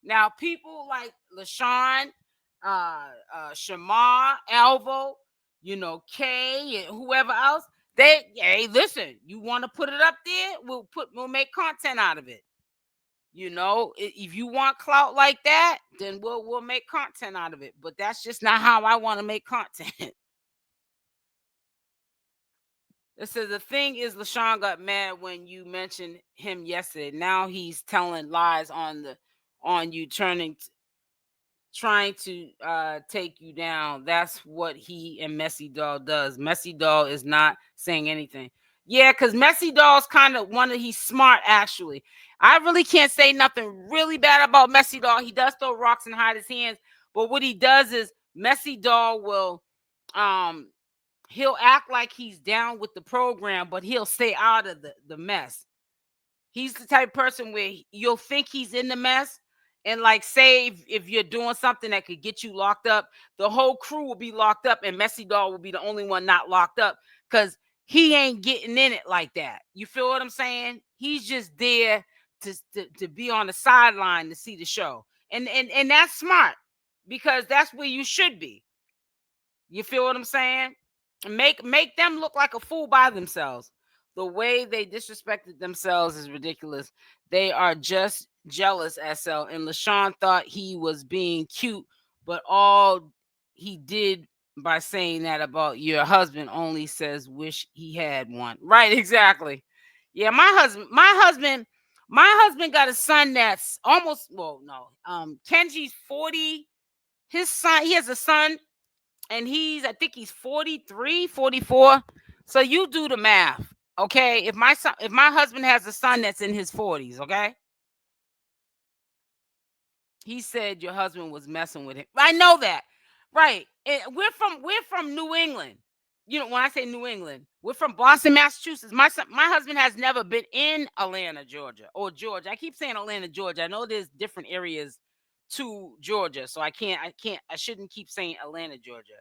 Now, people like Lashun, Shamar, Alvo, Kay, and whoever else, hey, listen, you want to put it up there? We'll make content out of it. If you want clout like that, then we'll make content out of it. But that's just not how I want to make content. It says the thing is, Lashun got mad when you mentioned him yesterday. Now he's telling lies on you, trying to take you down. That's what he and 𝗪𝗛𝗧𝗖𝗛 does. 𝗪𝗪𝗧𝗧𝗖𝗛 is not saying anything. Yeah, because 𝗪𝗪𝗧𝗧𝗧's kind of he's smart, actually. I really can't say nothing really bad about 𝗪𝗪𝗧𝗧𝗧. He does throw rocks and hide his hands, but what he does is 𝗪𝗪𝗧𝗧𝗧 will he'll act like he's down with the program, but he'll stay out of the mess. He's the type of person where you'll think he's in the mess, and, like, say if you're doing something that could get you locked up, the whole crew will be locked up, and 𝗪𝗪𝗧𝗧𝗧 will be the only one not locked up, because he ain't getting in it like that. You feel what I'm saying? He's just there to be on the sideline to see the show, and that's smart, because that's where you should be. You feel what I'm saying? Make them look like a fool by themselves. The way they disrespected themselves is ridiculous. They are just jealous, SL. And Lashun thought he was being cute, but all he did by saying that about your husband only says wish he had one. Right, exactly. Yeah, my husband got a son that's almost, well, no. Kenji's 40. his son, he has a son, and I think he's 43, 44. So you do the math, okay? If my husband has a son that's in his 40s, okay? He said your husband was messing with him. I know that. Right. And we're from New England. You know, when I say New England, we're from Boston, Massachusetts. My husband has never been in Atlanta, Georgia, or Georgia. I keep saying Atlanta, Georgia. I know there's different areas to Georgia, so I shouldn't keep saying Atlanta, Georgia.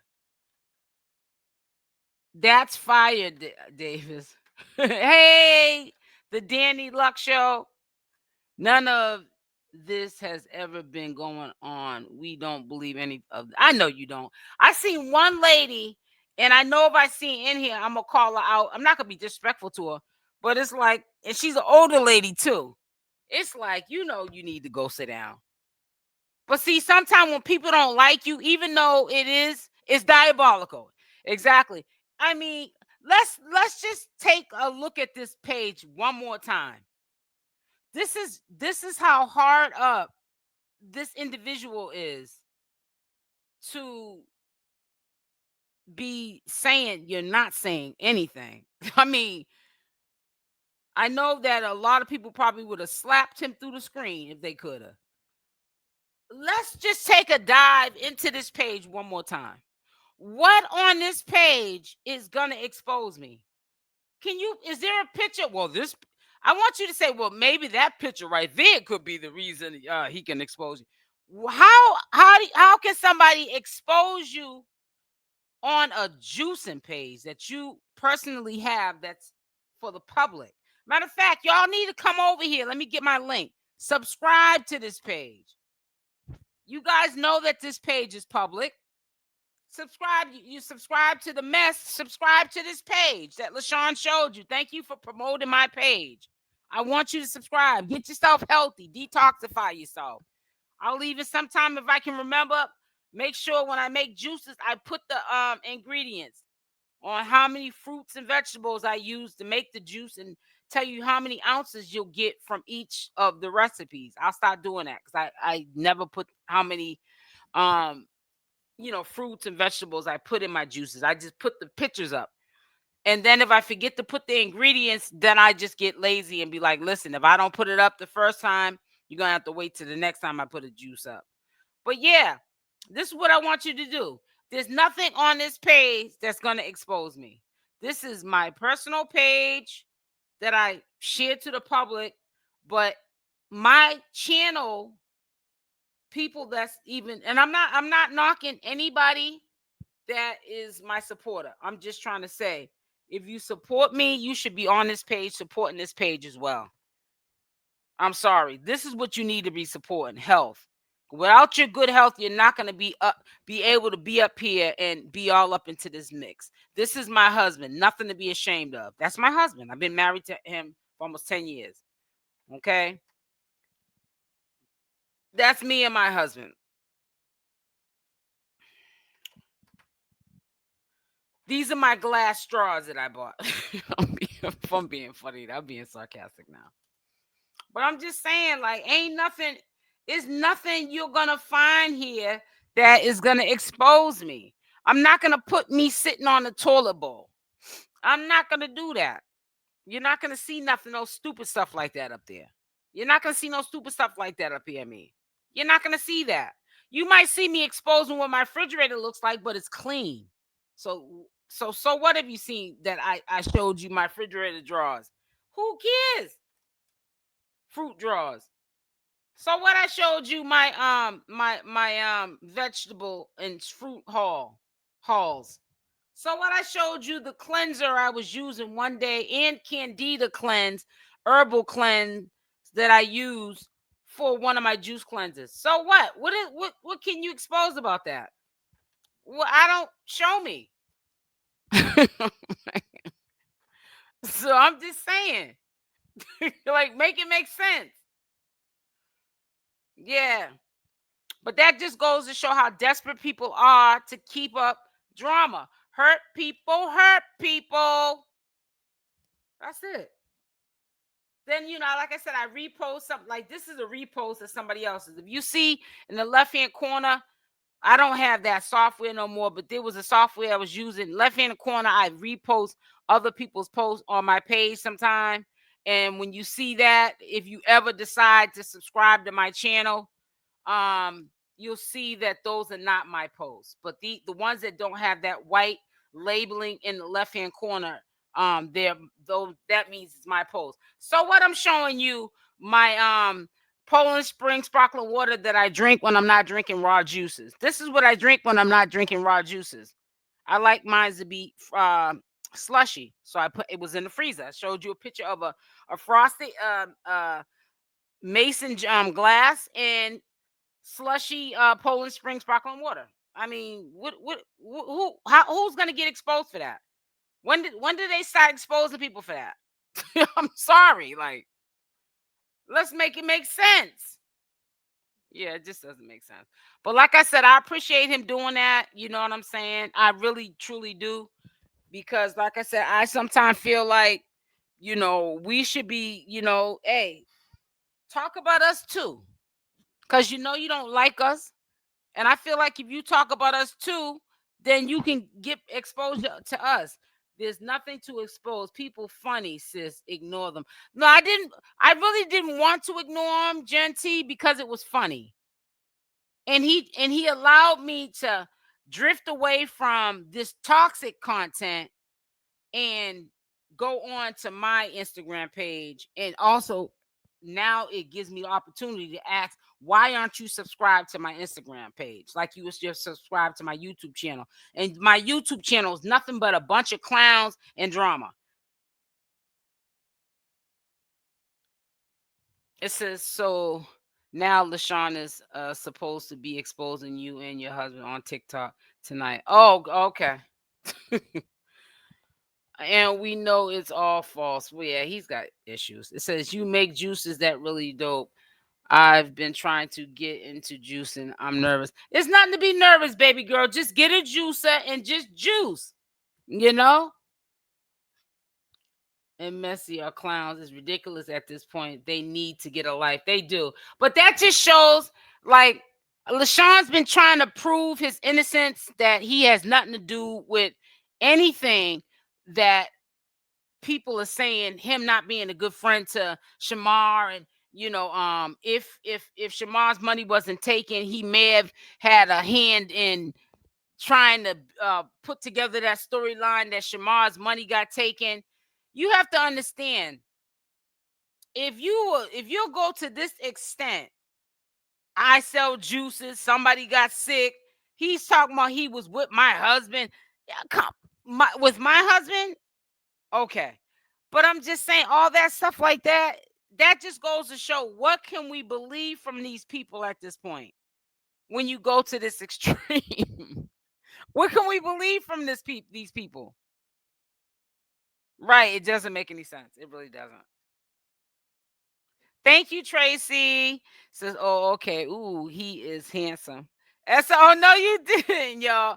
That's fire, Davis. Hey, the Danny Luck Show. None of this has ever been going on. We don't believe any of. I know you don't. I seen one lady, and I know if I see in here, I'm gonna call her out. I'm not gonna be disrespectful to her, but it's like, and she's an older lady too. It's like, you need to go sit down. But see, sometimes when people don't like you, even though it's diabolical. Exactly. I mean, let's just take a look at this page one more time. This is how hard up this individual is to be saying you're not saying anything. I mean, I know that a lot of people probably would have slapped him through the screen if they could have. Let's just take a dive into this page one more time. What on this page is going to expose me? Is there a picture? Well, I want you to say, well, maybe that picture right there could be the reason he can expose you. How can somebody expose you on a juicing page that you personally have that's for the public? Matter of fact, y'all need to come over here. Let me get my link. Subscribe to this page. You guys know that this page is public. Subscribe. You subscribe to the mess. Subscribe to this page that Lashun showed you. Thank you for promoting my page. I want you to subscribe. Get yourself healthy. Detoxify yourself. I'll leave it sometime if I can remember. Make sure when I make juices, I put the ingredients on how many fruits and vegetables I use to make the juice, and tell you how many ounces you'll get from each of the recipes. I'll start doing that because I never put how many fruits and vegetables I put in my juices. I just put the pictures up. And then if I forget to put the ingredients, then I just get lazy and be like, listen, if I don't put it up the first time, you're going to have to wait till the next time I put a juice up. But yeah, this is what I want you to do. There's nothing on this page that's going to expose me. This is my personal page that I share to the public, but my channel, people that's even, and I'm not knocking anybody that is my supporter. I'm just trying to say, if you support me, you should be on this page supporting this page as well. I'm sorry. This is what you need to be supporting: health. Without your good health, you're not going to be able to be up here and be all up into this mix. This is my husband. Nothing to be ashamed of. That's my husband. I've been married to him for almost 10 years. Okay? That's me and my husband. These are my glass straws that I bought. I'm being funny. I'm being sarcastic now. But I'm just saying, like, it's nothing you're going to find here that is going to expose me. I'm not going to put me sitting on the toilet bowl. I'm not going to do that. You're not going to see no stupid stuff like that up there. You're not going to see no stupid stuff like that up here, me. You're not going to see that. You might see me exposing what my refrigerator looks like, but it's clean. So what have you seen that I showed you my refrigerator drawers? Who cares? Fruit drawers. So what I showed you my vegetable and fruit hauls. So what I showed you the cleanser I was using one day, and Candida cleanse, herbal cleanse that I use for one of my juice cleansers. So what? What can you expose about that? Well, I don't show me. So I'm just saying, like, make it make sense. Yeah. But that just goes to show how desperate people are to keep up drama. Hurt people, hurt people. That's it. Then, like I said, I repost something. Like, this is a repost of somebody else's. If you see in the left-hand corner, I don't have that software no more, but there was a software I was using. Left-hand corner, I repost other people's posts on my page sometime. And when you see that, if you ever decide to subscribe to my channel, you'll see that those are not my posts. But the ones that don't have that white labeling in the left-hand corner, they're those, that means it's my post. So what I'm showing you, my Poland Spring sparkling water that I drink when I'm not drinking raw juices. This is what I drink when I'm not drinking raw juices. I like mine to be slushy, so I put it was in the freezer. I showed you a picture of a frosted mason glass and slushy Poland Spring sparkling water. I mean, who's gonna get exposed for that? When did they start exposing people for that? I'm sorry, like, let's make it make sense. Yeah, it just doesn't make sense. But like I said, I appreciate him doing that. You know what I'm saying? I really, truly do. Because like I said, I sometimes feel like, we should be, hey, talk about us too. Because you don't like us. And I feel like if you talk about us too, then you can get exposure to us. There's nothing to expose. People funny, sis. Ignore them. No, I didn't. I really didn't want to ignore him, Gen T, because it was funny. And he allowed me to drift away from this toxic content and go on to my Instagram page. And also now it gives me the opportunity to ask, why aren't you subscribed to my Instagram page like you was just subscribed to my YouTube channel? And my YouTube channel is nothing but a bunch of clowns and drama. It says, so now Lashun is supposed to be exposing you and your husband on TikTok tonight. Oh, okay. And we know it's all false. Well, yeah, he's got issues. It says, you make juices that really dope. I've been trying to get into juicing. I'm nervous. It's nothing to be nervous, baby girl. Just get a juicer and just juice. And messy are clowns. It's ridiculous at this point. They need to get a life. They do. But that just shows, like, LaShawn's been trying to prove his innocence, that he has nothing to do with anything that people are saying, him not being a good friend to Shamar. And if Shamar's money wasn't taken, he may have had a hand in trying to put together that storyline that Shamar's money got taken. You have to understand, if you go to this extent, I sell juices, somebody got sick, he's talking about he was with my husband. Yeah, with my husband? Okay. But I'm just saying, all that stuff like that, that just goes to show, what can we believe from these people at this point when you go to this extreme? What can we believe from these people? Right. It doesn't make any sense. It really doesn't. Thank you, Tracy. Says, oh, okay. Ooh, he is handsome. Oh, no, you didn't, y'all.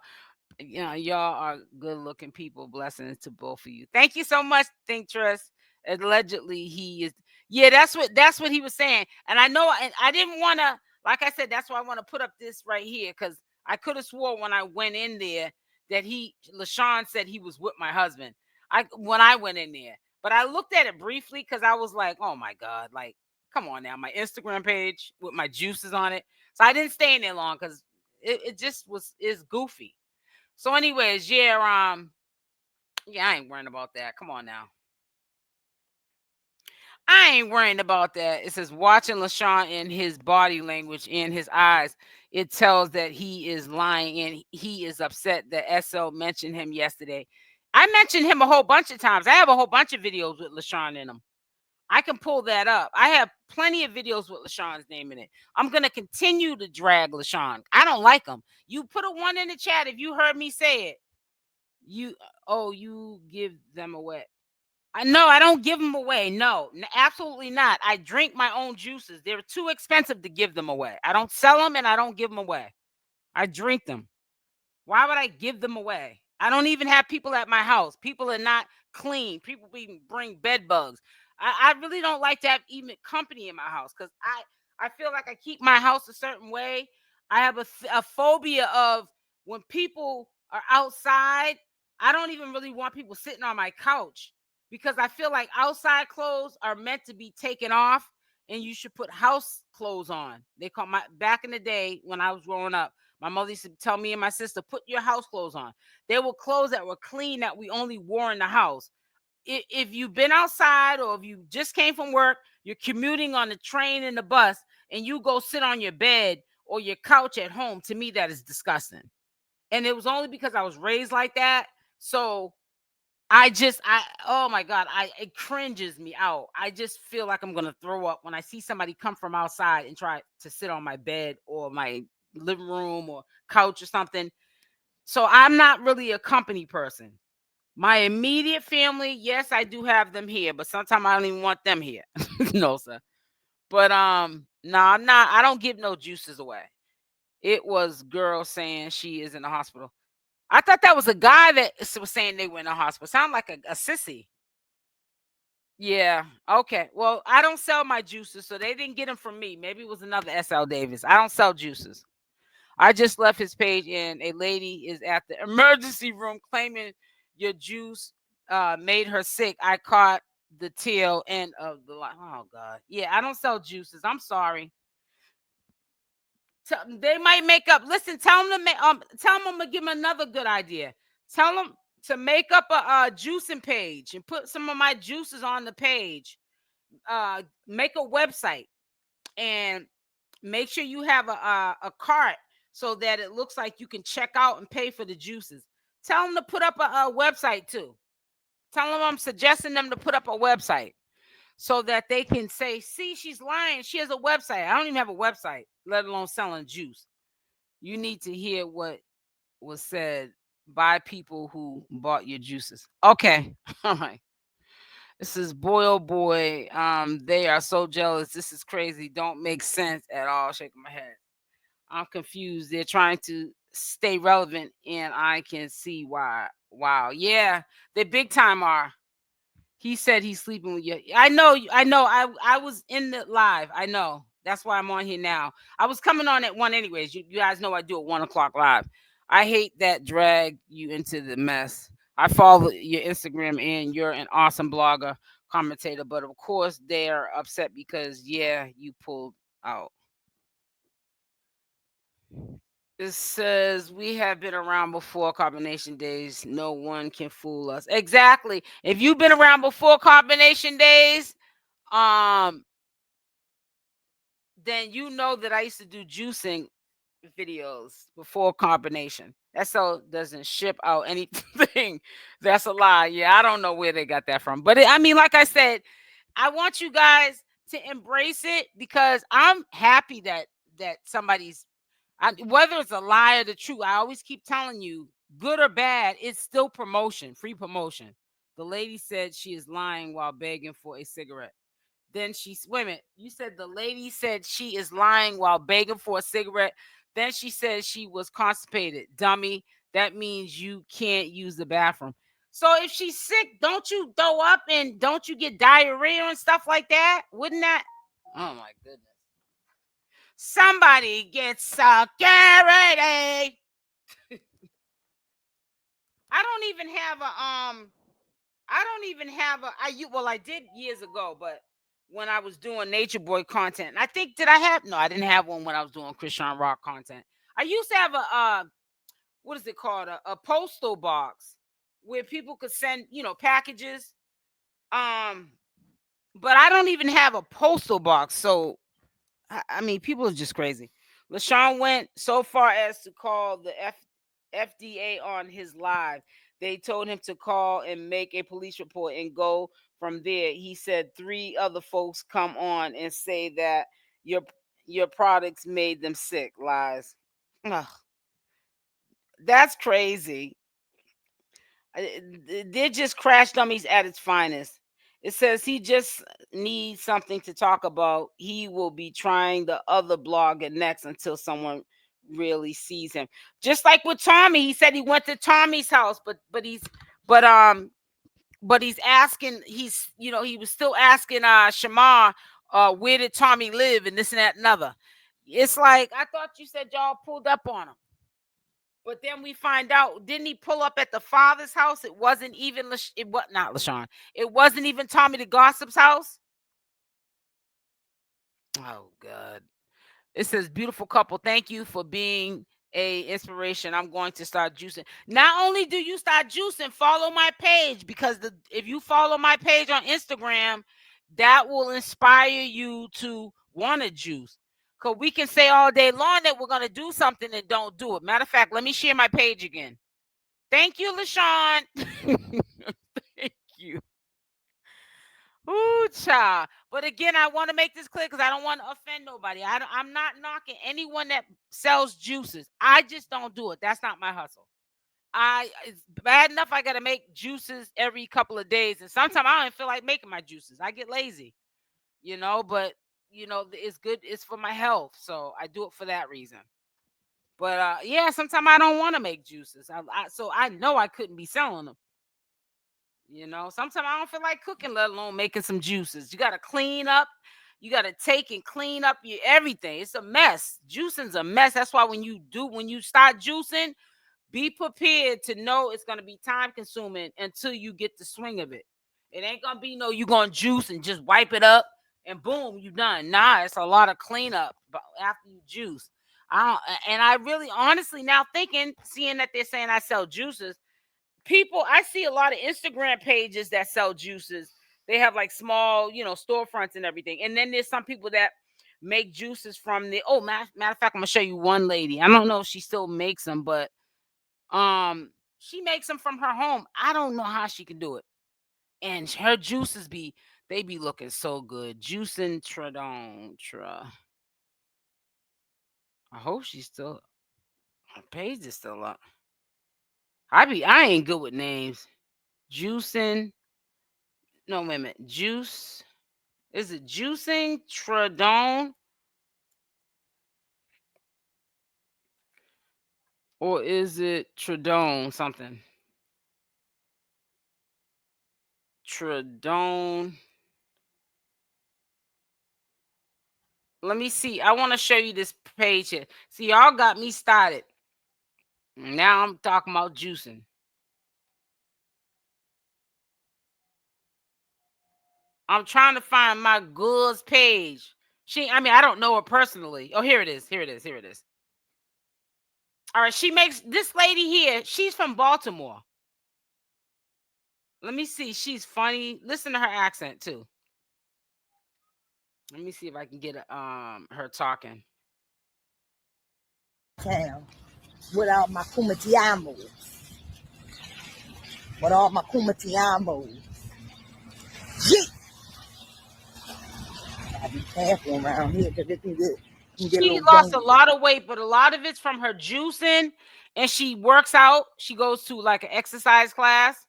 Y'all are good looking people. Blessings to both of you. Thank you so much, Thintress. Allegedly, he is. Yeah, that's what he was saying. And I know, and I didn't want to, like I said, that's why I want to put up this right here, because I could have swore when I went in there that LaShawn said he was with my husband. When I went in there, but I looked at it briefly because I was like, oh my God, like, come on now, my Instagram page with my juices on it. So I didn't stay in there long because it just is goofy. So anyways, yeah, I ain't worrying about that. Come on now. I ain't worrying about that. It says, watching LaShawn in his body language and his eyes, it tells that he is lying and he is upset that SL mentioned him yesterday. I mentioned him a whole bunch of times. I have a whole bunch of videos with LaShawn in them. I can pull that up. I have plenty of videos with LaShawn's name in it. I'm going to continue to drag LaShawn. I don't like him. You put a 1 in the chat if you heard me say it. You give them away. No, I don't give them away. No, absolutely not. I drink my own juices. They're too expensive to give them away. I don't sell them and I don't give them away. I drink them. Why would I give them away? I don't even have people at my house. People are not clean. People bring bed bugs. I really don't like to have even company in my house because I feel like I keep my house a certain way. I have a phobia of when people are outside. I don't even really want people sitting on my couch because I feel like outside clothes are meant to be taken off and you should put house clothes on. They call my back in the day when I was growing up, my mother used to tell me and my sister, put your house clothes on. They were clothes that were clean that we only wore in the house. If you've been outside or if you just came from work, you're commuting on the train and the bus, and you go sit on your bed or your couch at home, to me, that is disgusting. And it was only because I was raised like that. So oh my God, it cringes me out. I just feel like I'm gonna throw up when I see somebody come from outside and try to sit on my bed or my living room or couch or something. So I'm not really a company person. My immediate family, yes, I do have them here, but sometimes I don't even want them here. No, sir. But no, I'm not. I don't give no juices away. It was girl saying she is in the hospital. I thought that was a guy that was saying they were in the hospital. Sound like a sissy. Yeah. Okay. Well, I don't sell my juices, so they didn't get them from me. Maybe it was another SL Davis. I don't sell juices. I just left his page, and a lady is at the emergency room claiming your juice made her sick. I caught the tail end of the line. Oh God. Yeah, I don't sell juices. I'm sorry. They might make up. Listen, tell them to make. Tell them I'm gonna give them another good idea. Tell them to make up a juicing page and put some of my juices on the page. Make a website and make sure you have a cart so that it looks like you can check out and pay for the juices. Tell them to put up a website too. Tell them I'm suggesting them to put up a website so that they can say, see, she's lying. She has a website. I don't even have a website, let alone selling juice. You need to hear what was said by people who bought your juices. Okay. All right. This is boy, oh boy. They are so jealous. This is crazy. Don't make sense at all. Shaking my head. I'm confused. They're trying to stay relevant, and I can see why. Wow. Yeah, they big time are. He said he's sleeping with you. I know. I know. I was in the live. I know. That's why I'm on here now. I was coming on at 1 anyways. You guys know I do a 1 o'clock live. I hate that drag you into the mess. I follow your Instagram and you're an awesome blogger, commentator, but of course they're upset because you pulled out. It says we have been around before Carbonation Days. No one can fool us. Exactly. If you've been around before Carbonation Days, then you know that I used to do juicing videos before carbonation. SO doesn't ship out anything. That's a lie. Yeah, I don't know where they got that from. But I mean, like I said, I want you guys to embrace it because I'm happy that somebody's whether it's a lie or the truth. I always keep telling you, good or bad, it's still promotion, free promotion. The lady said she is lying while begging for a cigarette. Then wait a minute. You said the lady said she is lying while begging for a cigarette. Then she said she was constipated. Dummy. That means you can't use the bathroom. So if she's sick, don't you throw up and don't you get diarrhea and stuff like that? Wouldn't that? Oh my goodness. Somebody gets security. I don't even have I did years ago, but when I was doing Nature Boy content, I think I didn't have one when I was doing Christian Rock content. I used to have a what is it called? A postal box where people could send, packages. But I don't even have a postal box. So I mean, people are just crazy. Lashun went so far as to call the FDA on his live. They told him to call and make a police report and go from there. He said 3 other folks come on and say that your products made them sick. Lies. Ugh, that's crazy. They're just crash dummies at its finest. It says he just needs something to talk about. He will be trying the other blogger next until someone really sees him. Just like with Tommy, he said he went to Tommy's house, but he's asking. He was still asking Shamar, where did Tommy live, and this and that and other. It's like, I thought you said y'all pulled up on him. But then we find out, didn't he pull up at the father's house? It wasn't even, it was not Lashun. It wasn't even Tommy the Gossip's house. Oh, God. It says, beautiful couple, thank you for being a inspiration. I'm going to start juicing. Not only do you start juicing, follow my page, because if you follow my page on Instagram, that will inspire you to want to juice. Because we can say all day long that we're going to do something and don't do it. Matter of fact, let me share my page again. Thank you, Lashun. Thank you. Ooh, child. But again, I want to make this clear because I don't want to offend nobody. I'm not knocking anyone that sells juices. I just don't do it. That's not my hustle. It's bad enough I got to make juices every couple of days. And sometimes I don't even feel like making my juices. I get lazy, but it's good. It's for my health. So I do it for that reason. But yeah, sometimes I don't want to make juices. So I know I couldn't be selling them. Sometimes I don't feel like cooking, let alone making some juices. You got to clean up. You got to take and clean up your everything. It's a mess. Juicing's a mess. That's why when you start juicing, be prepared to know it's going to be time consuming until you get the swing of it. It ain't going to be you're going to juice and just wipe it up and boom, you done. Nah, it's a lot of cleanup after you juice. I really honestly now seeing that they're saying I sell juices, I see a lot of Instagram pages that sell juices. They have like small, storefronts and everything. And then there's some people that make juices from matter of fact, I'm gonna show you one lady. I don't know if she still makes them, but she makes them from her home. I don't know how she can do it. And her juices be looking so good. Juicing 𝗪𝗛𝗪𝗛𝗧. I hope she's still, her page is still up. I ain't good with names. Juicing. No, wait a minute. Juice. Is it juicing 𝗪𝗛𝗪𝗛𝗧? Or is it 𝗪𝗛𝗪𝗛𝗧 something? 𝗪𝗛𝗪𝗛𝗪𝗛𝗪. Let me see. I want to show you this page here. See, y'all got me started. Now I'm talking about juicing. I'm trying to find my goods page. I don't know her personally. Oh, here it is. Here it is. Here it is. All right, she makes this lady here. She's from Baltimore. Let me see. She's funny. Listen to her accent too. Let me see if I can get her talking. Town with all my 𝗪𝗪𝗧𝗖𝗛. With all my 𝗪𝗪𝗧𝗖𝗛. I be careful around here because it can get She lost a lot of weight, but a lot of it's from her juicing, and she works out. She goes to like an exercise class.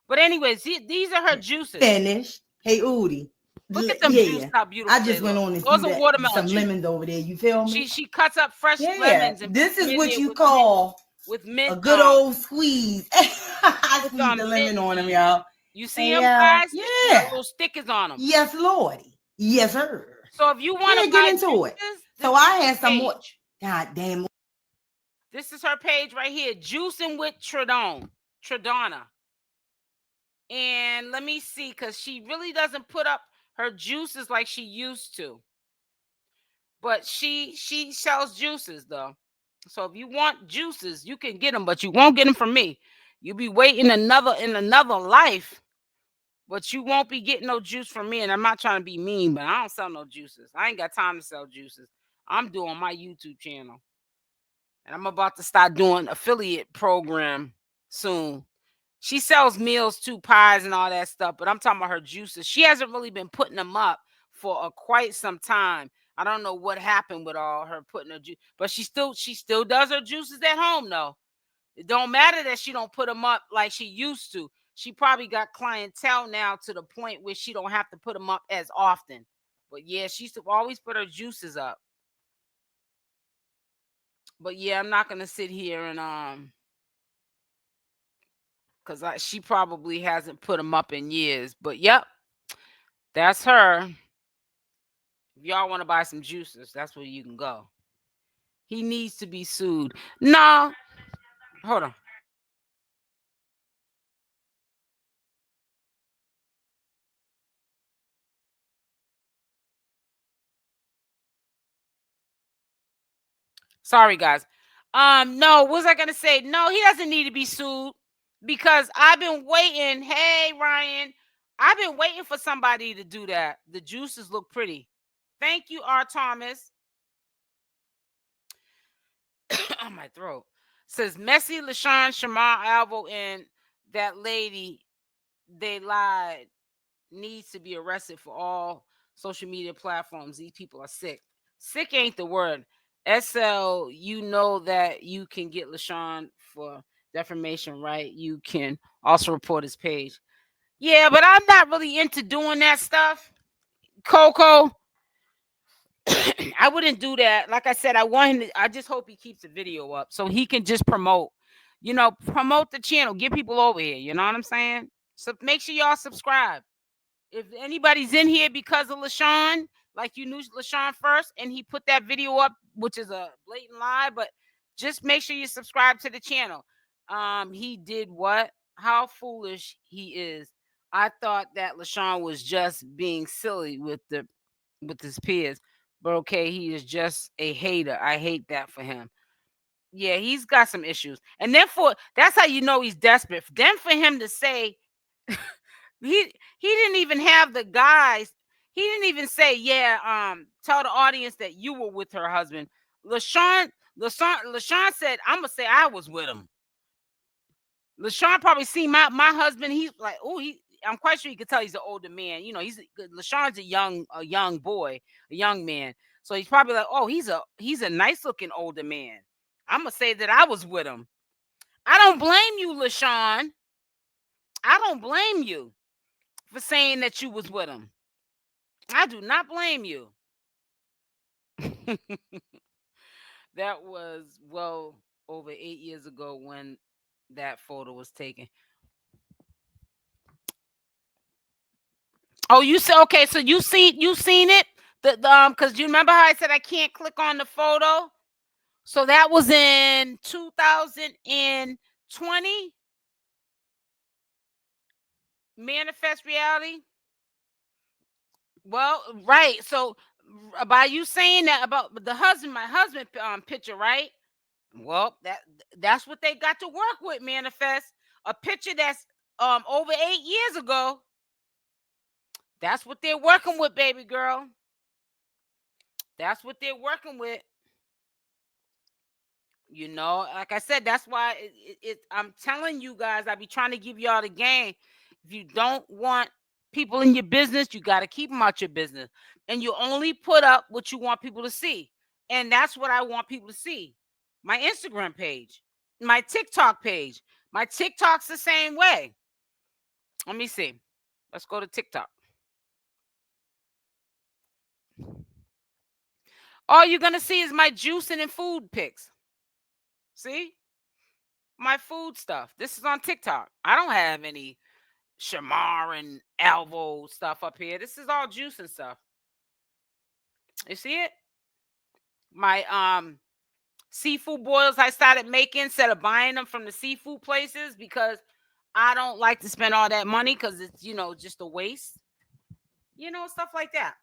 But anyways, these are her juices. Finished. Hey, Udi. Look at them juices, how beautiful. I just went on and those are watermelon some juice. lemons over there. You feel me? She cuts up fresh lemons. And this is what you call with mint, a good old squeeze. I squeeze the lemon on them, y'all. You see them, guys? Yeah. Little stickers on them. Yes, Lordy. Yes, sir. So if you want to get into it. So I had some more. God damn. This is her page right here. Juicing with 𝗪𝗛𝗪𝗛𝗪𝗛𝗪. And let me see, because she really doesn't put up her juices like she used to. But she sells juices though. So if you want juices, you can get them, but you won't get them from me. You'll be waiting in another life, but you won't be getting no juice from me. And I'm not trying to be mean, but I don't sell no juices. I ain't got time to sell juices. I'm doing my YouTube channel. And I'm about to start doing affiliate program soon. She sells meals too, pies and all that stuff, but I'm talking about her juices. She hasn't really been putting them up for quite some time. I don't know what happened with all her putting her juice, but she still does her juices at home though. It don't matter that she don't put them up like she used to. She probably got clientele now to the point where she don't have to put them up as often. But yeah, she used to always put her juices up. But yeah, I'm not gonna sit here and because she probably hasn't put them up in years. But yep, that's her. If y'all want to buy some juices, that's where you can go. He needs to be sued. No. Hold on. Sorry, guys. No, what was I gonna say? No, he doesn't need to be sued because I've been waiting. Hey, Ryan, I've been waiting for somebody to do that. The juices look pretty. Thank you, R. Thomas. On my throat. Says Messi, Lashun, Shamar, Alvo, and that lady, they lied, needs to be arrested for all social media platforms. These people are sick. Sick ain't the word. SL, you know that you can get Lashun for defamation, right? You can also report his page. Yeah, but I'm not really into doing that stuff. Coco, I wouldn't do that. Like I said, I want him to, I just hope he keeps the video up so he can just promote, promote the channel, get people over here. You know what I'm saying? So make sure y'all subscribe. If anybody's in here because of Lashun, like you knew Lashun first, and he put that video up, which is a blatant lie, but just make sure you subscribe to the channel. He did what? How foolish he is. I thought that Lashun was just being silly with his peers. But okay, he is just a hater. I hate that for him. Yeah, he's got some issues. And then that's how you know he's desperate. Then for him to say he didn't even have the guys. He didn't even say, yeah, tell the audience that you were with her husband. Lashun said, I'm gonna say I was with him. Lashun probably seen my husband. He's like, I'm quite sure you could tell he's an older man. Lashun's a young boy, a young man. So he's probably like, oh, he's a nice looking older man. I'm gonna say that I was with him. I don't blame you, Lashun. I don't blame you for saying that you was with him. I do not blame you. That was well over 8 years ago when that photo was taken. Oh, you said okay. So you seen it? Because you remember how I said I can't click on the photo. So that was in 2020. Manifest reality. Well, right. So by you saying that about my husband picture, right? Well, that's what they got to work with. Manifest a picture that's over 8 years ago. That's what they're working with, baby girl. That's what they're working with. Like I said, that's why I'm telling you guys, I be trying to give y'all the game. If you don't want people in your business, you got to keep them out your business. And you only put up what you want people to see. And that's what I want people to see. My Instagram page, my TikTok page. My TikTok's the same way. Let me see. Let's go to TikTok. All you're going to see is my juicing and food pics. See? My food stuff. This is on TikTok. I don't have any Shamar and Alvo stuff up here. This is all juice and stuff. You see it? My seafood boils I started making instead of buying them from the seafood places because I don't like to spend all that money because it's, just a waste. Stuff like that.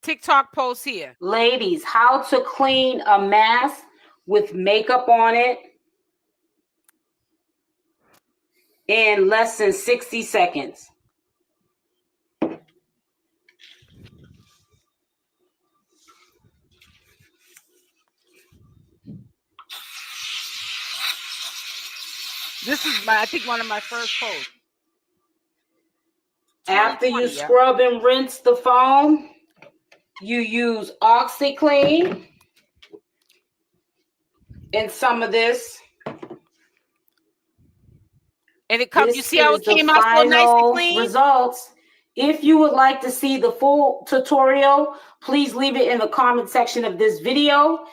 TikTok post here. Ladies, how to clean a mask with makeup on it in less than 60 seconds. This is I think one of my first posts. After you scrub and rinse the foam, you use OxiClean and some of this. And it comes, you see how it came out so nice and clean? Results. If you would like to see the full tutorial, please leave it in the comment section of this video.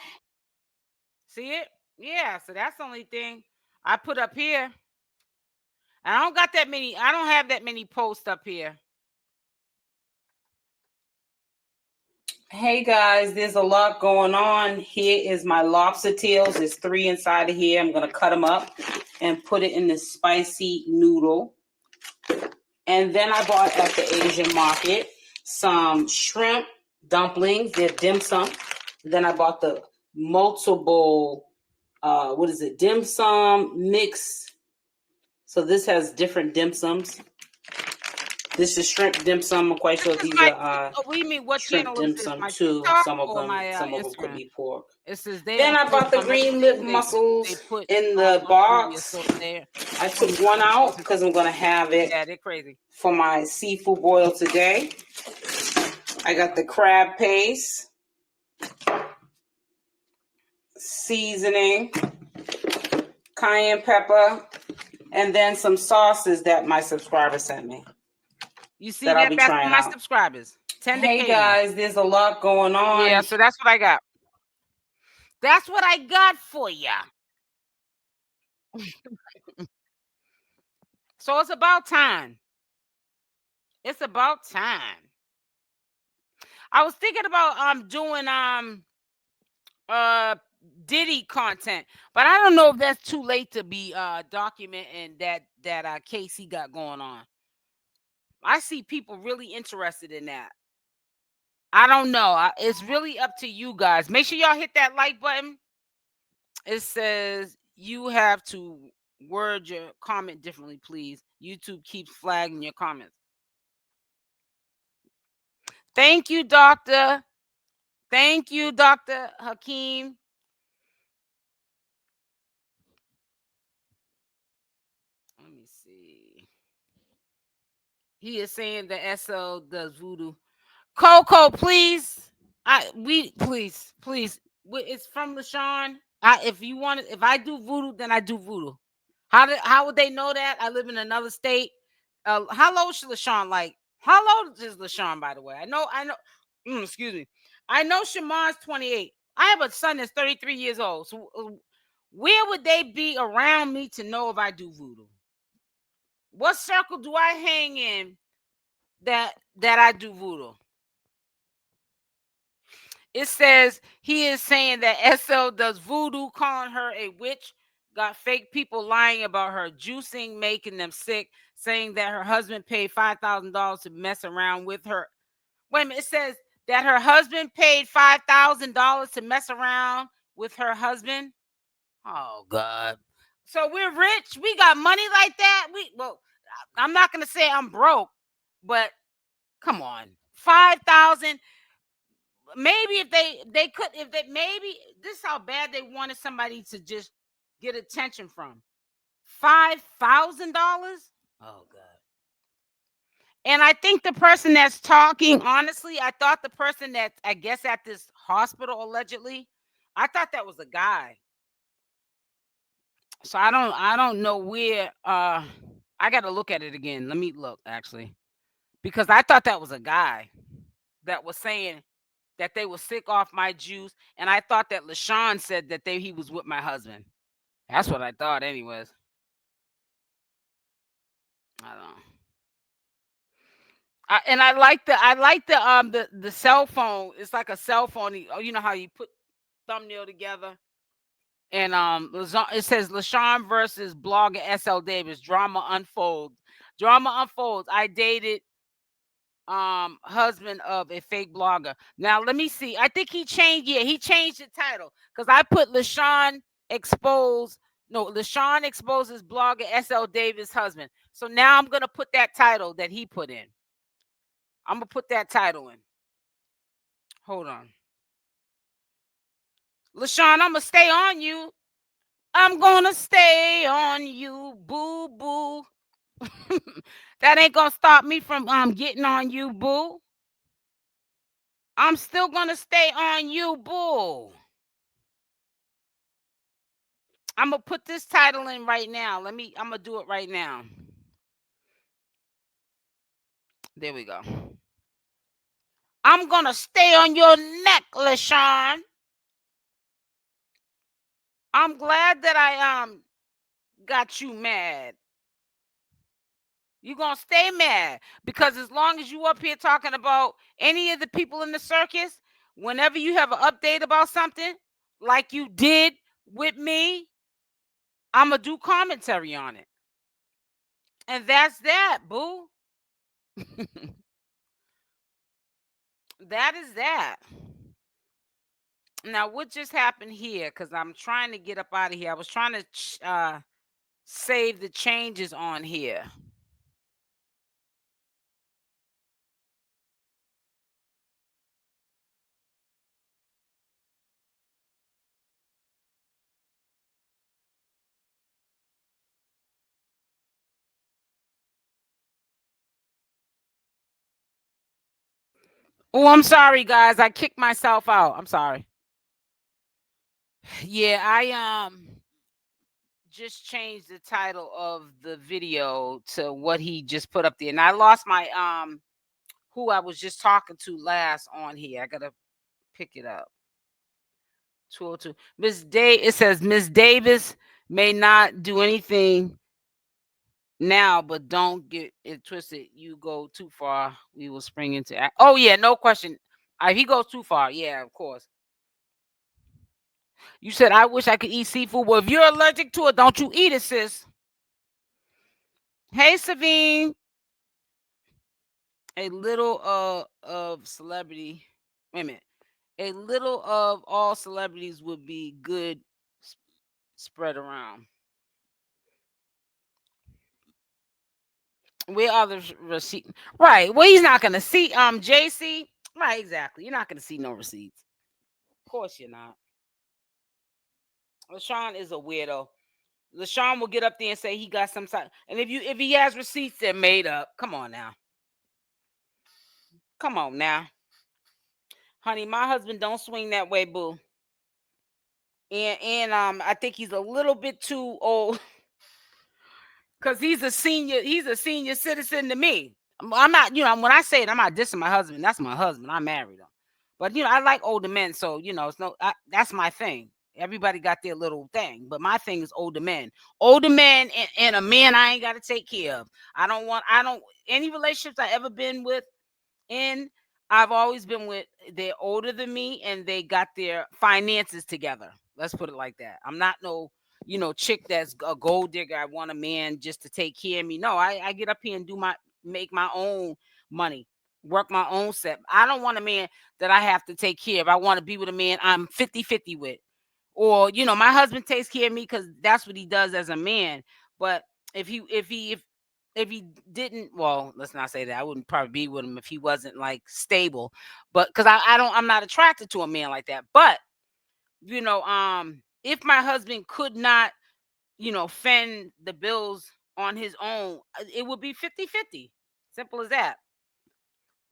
See it? Yeah, so that's the only thing I put up here. I don't have that many posts up here. Hey guys, there's a lot going on. Here is my lobster tails. There's 3 inside of here. I'm going to cut them up and put it in this spicy noodle. And then I bought at the Asian market some shrimp dumplings. They're dim sum. Then I bought the multiple, dim sum mix. So this has different dim sums. This is shrimp dim sum. I'm quite sure these are what shrimp dim sum too. Some of them could be pork. It says then I bought the green lip mussels in the box. I took one out because I'm gonna have it they're crazy for my seafood boil today. I got the crab paste, seasoning, cayenne pepper, and then some sauces that my subscriber sent me. You see that's for my subscribers. Hey guys, there's a lot going on. Yeah, so that's what I got. That's what I got for ya. So it's about time. It's about time. I was thinking about doing Diddy content, but I don't know if that's too late to be documenting that case he got going on. I see people really interested in that. I don't know. It's really up to you guys. Make sure y'all hit that like button. It says you have to word your comment differently, please. YouTube keeps flagging your comments. Thank you, Doctor. Thank you, Dr. Hakeem. Let me see. He is saying the SO does voodoo. Coco, please. Please. It's from Lashun. If I do voodoo, then I do voodoo. How would they know that? I live in another state. How low is Lashun like? How low is Lashun, by the way? I know. Excuse me. I know Shamar's 28. I have a son that's 33 years old. So where would they be around me to know if I do voodoo? What circle do I hang in that I do voodoo? It says he is saying that SL does voodoo, calling her a witch, got fake people lying about her juicing, making them sick, saying that her husband paid $5,000 to mess around with her. Wait a minute, it says that her husband paid $5,000 to mess around with her husband. Oh, God. So we're rich. We got money like that. I'm not going to say I'm broke, but come on. 5,000. Maybe if maybe this is how bad they wanted somebody to just get attention from. $5,000? Oh, God. And I think the person that's talking, honestly, I thought the person that I guess at this hospital allegedly, I thought that was a guy. So I don't know where I got to look at it again. Let me look actually. Because I thought that was a guy that was saying that they were sick off my juice, and I thought that Lashun said that he was with my husband. That's what I thought anyways. I don't know. And I like the cell phone. It's like a cell phone. You know how you put thumbnail together, and it says Lashun versus blogger SL Davis. Drama unfolds. I dated husband of a fake blogger. Now let me see. I think he changed. Yeah, he changed the title because I put Lashun exposes blogger SL Davis husband. So now I'm gonna put that title that he put in. I'm going to put that title in. Hold on. Lashun, I'm going to stay on you. I'm going to stay on you, boo, boo. That ain't going to stop me from getting on you, boo. I'm still going to stay on you, boo. I'm going to put this title in right now. I'm going to do it right now. There we go. I'm going to stay on your neck, Lashun. I'm glad that I got you mad. You're going to stay mad because as long as you up here talking about any of the people in the circus, whenever you have an update about something, like you did with me, I'm going to do commentary on it. And that's that, boo. That is that. Now, what just happened here? Because I'm trying to get up out of here. I was trying to save the changes on here. Oh, I'm sorry, guys. I kicked myself out. I'm sorry. Yeah, I just changed the title of the video to what he just put up there. And I lost my who I was just talking to last on here. I gotta pick it up. 202. It says Miss Davis may not do anything now, but don't get it twisted. You go too far, we will spring into act. Oh yeah, no question. If he goes too far, yeah, of course. You said I wish I could eat seafood. Well, if you're allergic to it, don't you eat it, sis. Hey, Savine. A little of celebrity. Wait a minute. A little of all celebrities would be good spread around. Where are the receipts? Right. Well, he's not gonna see JC. Right, exactly. You're not gonna see no receipts. Of course you're not. LaShawn is a weirdo. LaShawn will get up there and say he got some side. And if he has receipts, they're made up. Come on now. Come on now. Honey, my husband don't swing that way, boo. And I think he's a little bit too old. Cause he's a senior citizen to me. I'm not, when I say it, I'm not dissing my husband. That's my husband. I married him. But I like older men, so it's that's my thing. Everybody got their little thing, but my thing is older men. Older men and a man I ain't got to take care of. Any relationships I ever been with I've always been with, they're older than me and they got their finances together. Let's put it like that. I'm not no chick that's a gold digger. I want a man just to take care of me. No, I get up here and make my own money, work my own set. I don't want a man that I have to take care of. I want to be with a man I'm 50-50 with. Or, my husband takes care of me because that's what he does as a man. But if he didn't, well, let's not say that. I wouldn't probably be with him if he wasn't like stable. But because I'm not attracted to a man like that. But if my husband could not, fend the bills on his own, it would be 50-50. Simple as that.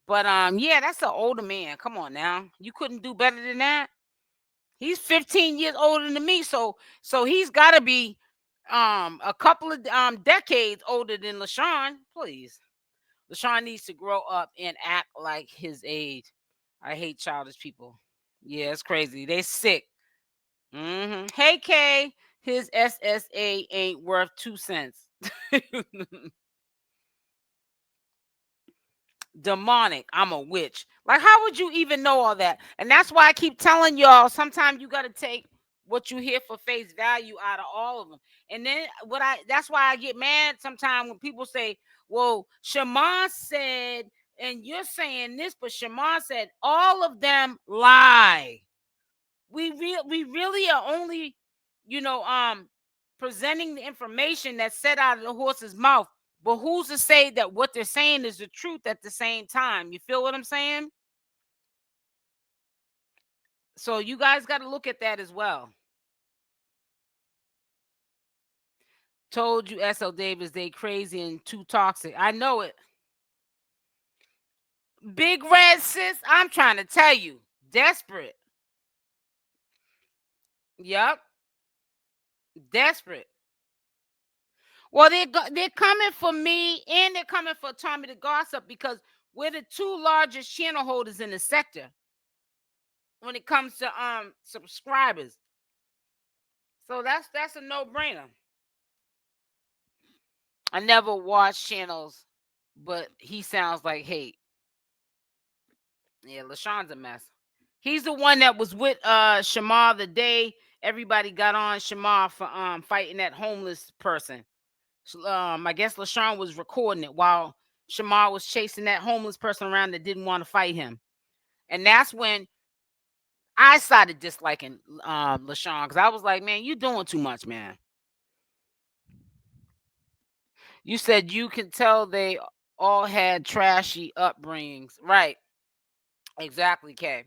But yeah, that's an older man. Come on now. You couldn't do better than that. He's 15 years older than me, so he's got to be a couple of decades older than LaShawn. Please. LaShawn needs to grow up and act like his age. I hate childish people. Yeah, it's crazy. They sick. Hey, Kay, his SSA ain't worth 2 cents. Demonic. I'm a witch. Like, how would you even know all that? And that's why I keep telling y'all, sometimes you got to take what you hear for face value out of all of them. And then that's why I get mad sometimes when people say, well, Shamar said, and you're saying this, but Shamar said all of them lie. We really are only, presenting the information that's said out of the horse's mouth. But who's to say that what they're saying is the truth at the same time? You feel what I'm saying? So you guys got to look at that as well. Told you, S.L. Davis, they crazy and too toxic. I know it. Big Red, sis, I'm trying to tell you. Desperate. Yep. Desperate. Well, they're coming for me and they're coming for 𝗪𝗪𝗧 because we're the two largest channel holders in the sector when it comes to subscribers. So that's a no-brainer. I never watched channels, but he sounds like hate. Yeah, LaShawn's a mess. He's the one that was with Shamar the day everybody got on Shamar for fighting that homeless person. I guess Lashun was recording it while Shamar was chasing that homeless person around that didn't want to fight him. And that's when I started disliking Lashun, because I was like, man, you doing too much, man. You said you can tell they all had trashy upbringings. Right. Exactly, Kay.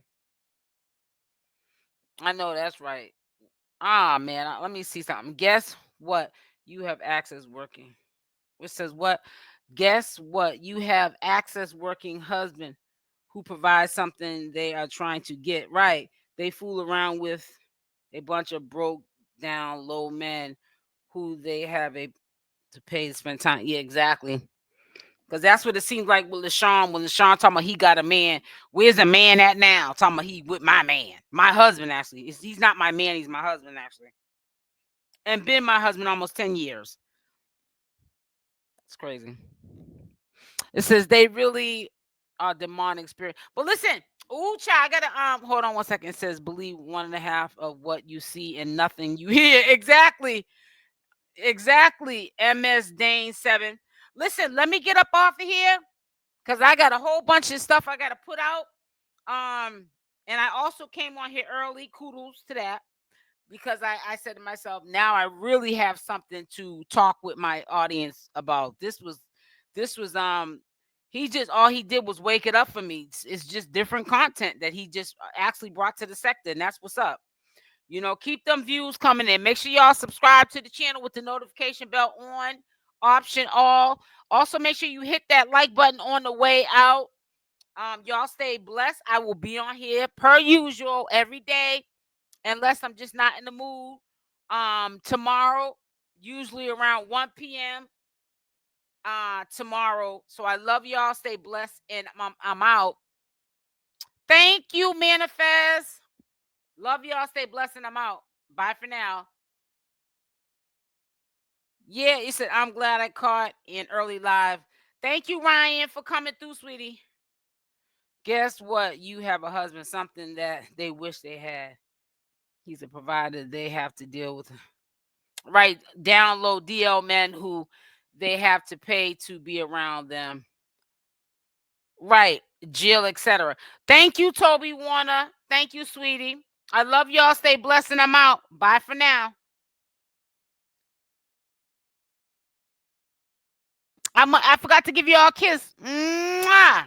I know that's right. Ah, man, let me see something. Guess what? You have access working. It says what? Guess what? You have access working husband who provides something they are trying to get. Right. They fool around with a bunch of broke down low men who they have to pay to spend time. Yeah, exactly. Because that's what it seems like with Lashun. When Lashun talking about he got a man, where's the man at now? Talking about he with my man. My husband, actually. He's not my man, he's my husband, actually. And been my husband almost 10 years. It's crazy. It says they really are demonic spirit. But listen, ooh, child, I gotta hold on one second. It says believe 1.5 of what you see and nothing you hear. Exactly. Exactly. MS Dane 7. Listen, let me get up off of here, because I got a whole bunch of stuff I gotta put out. And I also came on here early. Kudos to that. Because I said to myself, now I really have something to talk with my audience about. This was he just, all he did was wake it up for me. It's just different content that he just actually brought to the sector, and that's what's up. You know, keep them views coming in. Make sure y'all subscribe to the channel with the notification bell on, option all. Also, make sure you hit that like button on the way out. Y'all stay blessed. I will be on here per usual every day, unless I'm just not in the mood. Tomorrow, usually around 1 p.m. Tomorrow. So I love y'all. Stay blessed, and I'm out. Thank you, Manifest. Love y'all. Stay blessed, and I'm out. Bye for now. Yeah, he said, I'm glad I caught in early live. Thank you, Ryan, for coming through, sweetie. Guess what? You have a husband, something that they wish they had. He's a provider they have to deal with. Right, down low DL men who they have to pay to be around them. Right, Jill, etc. Thank you, Toby Warner. Thank you, sweetie. I love y'all. Stay blessed, and I'm out. Bye for now. I forgot to give y'all a kiss. Mwah!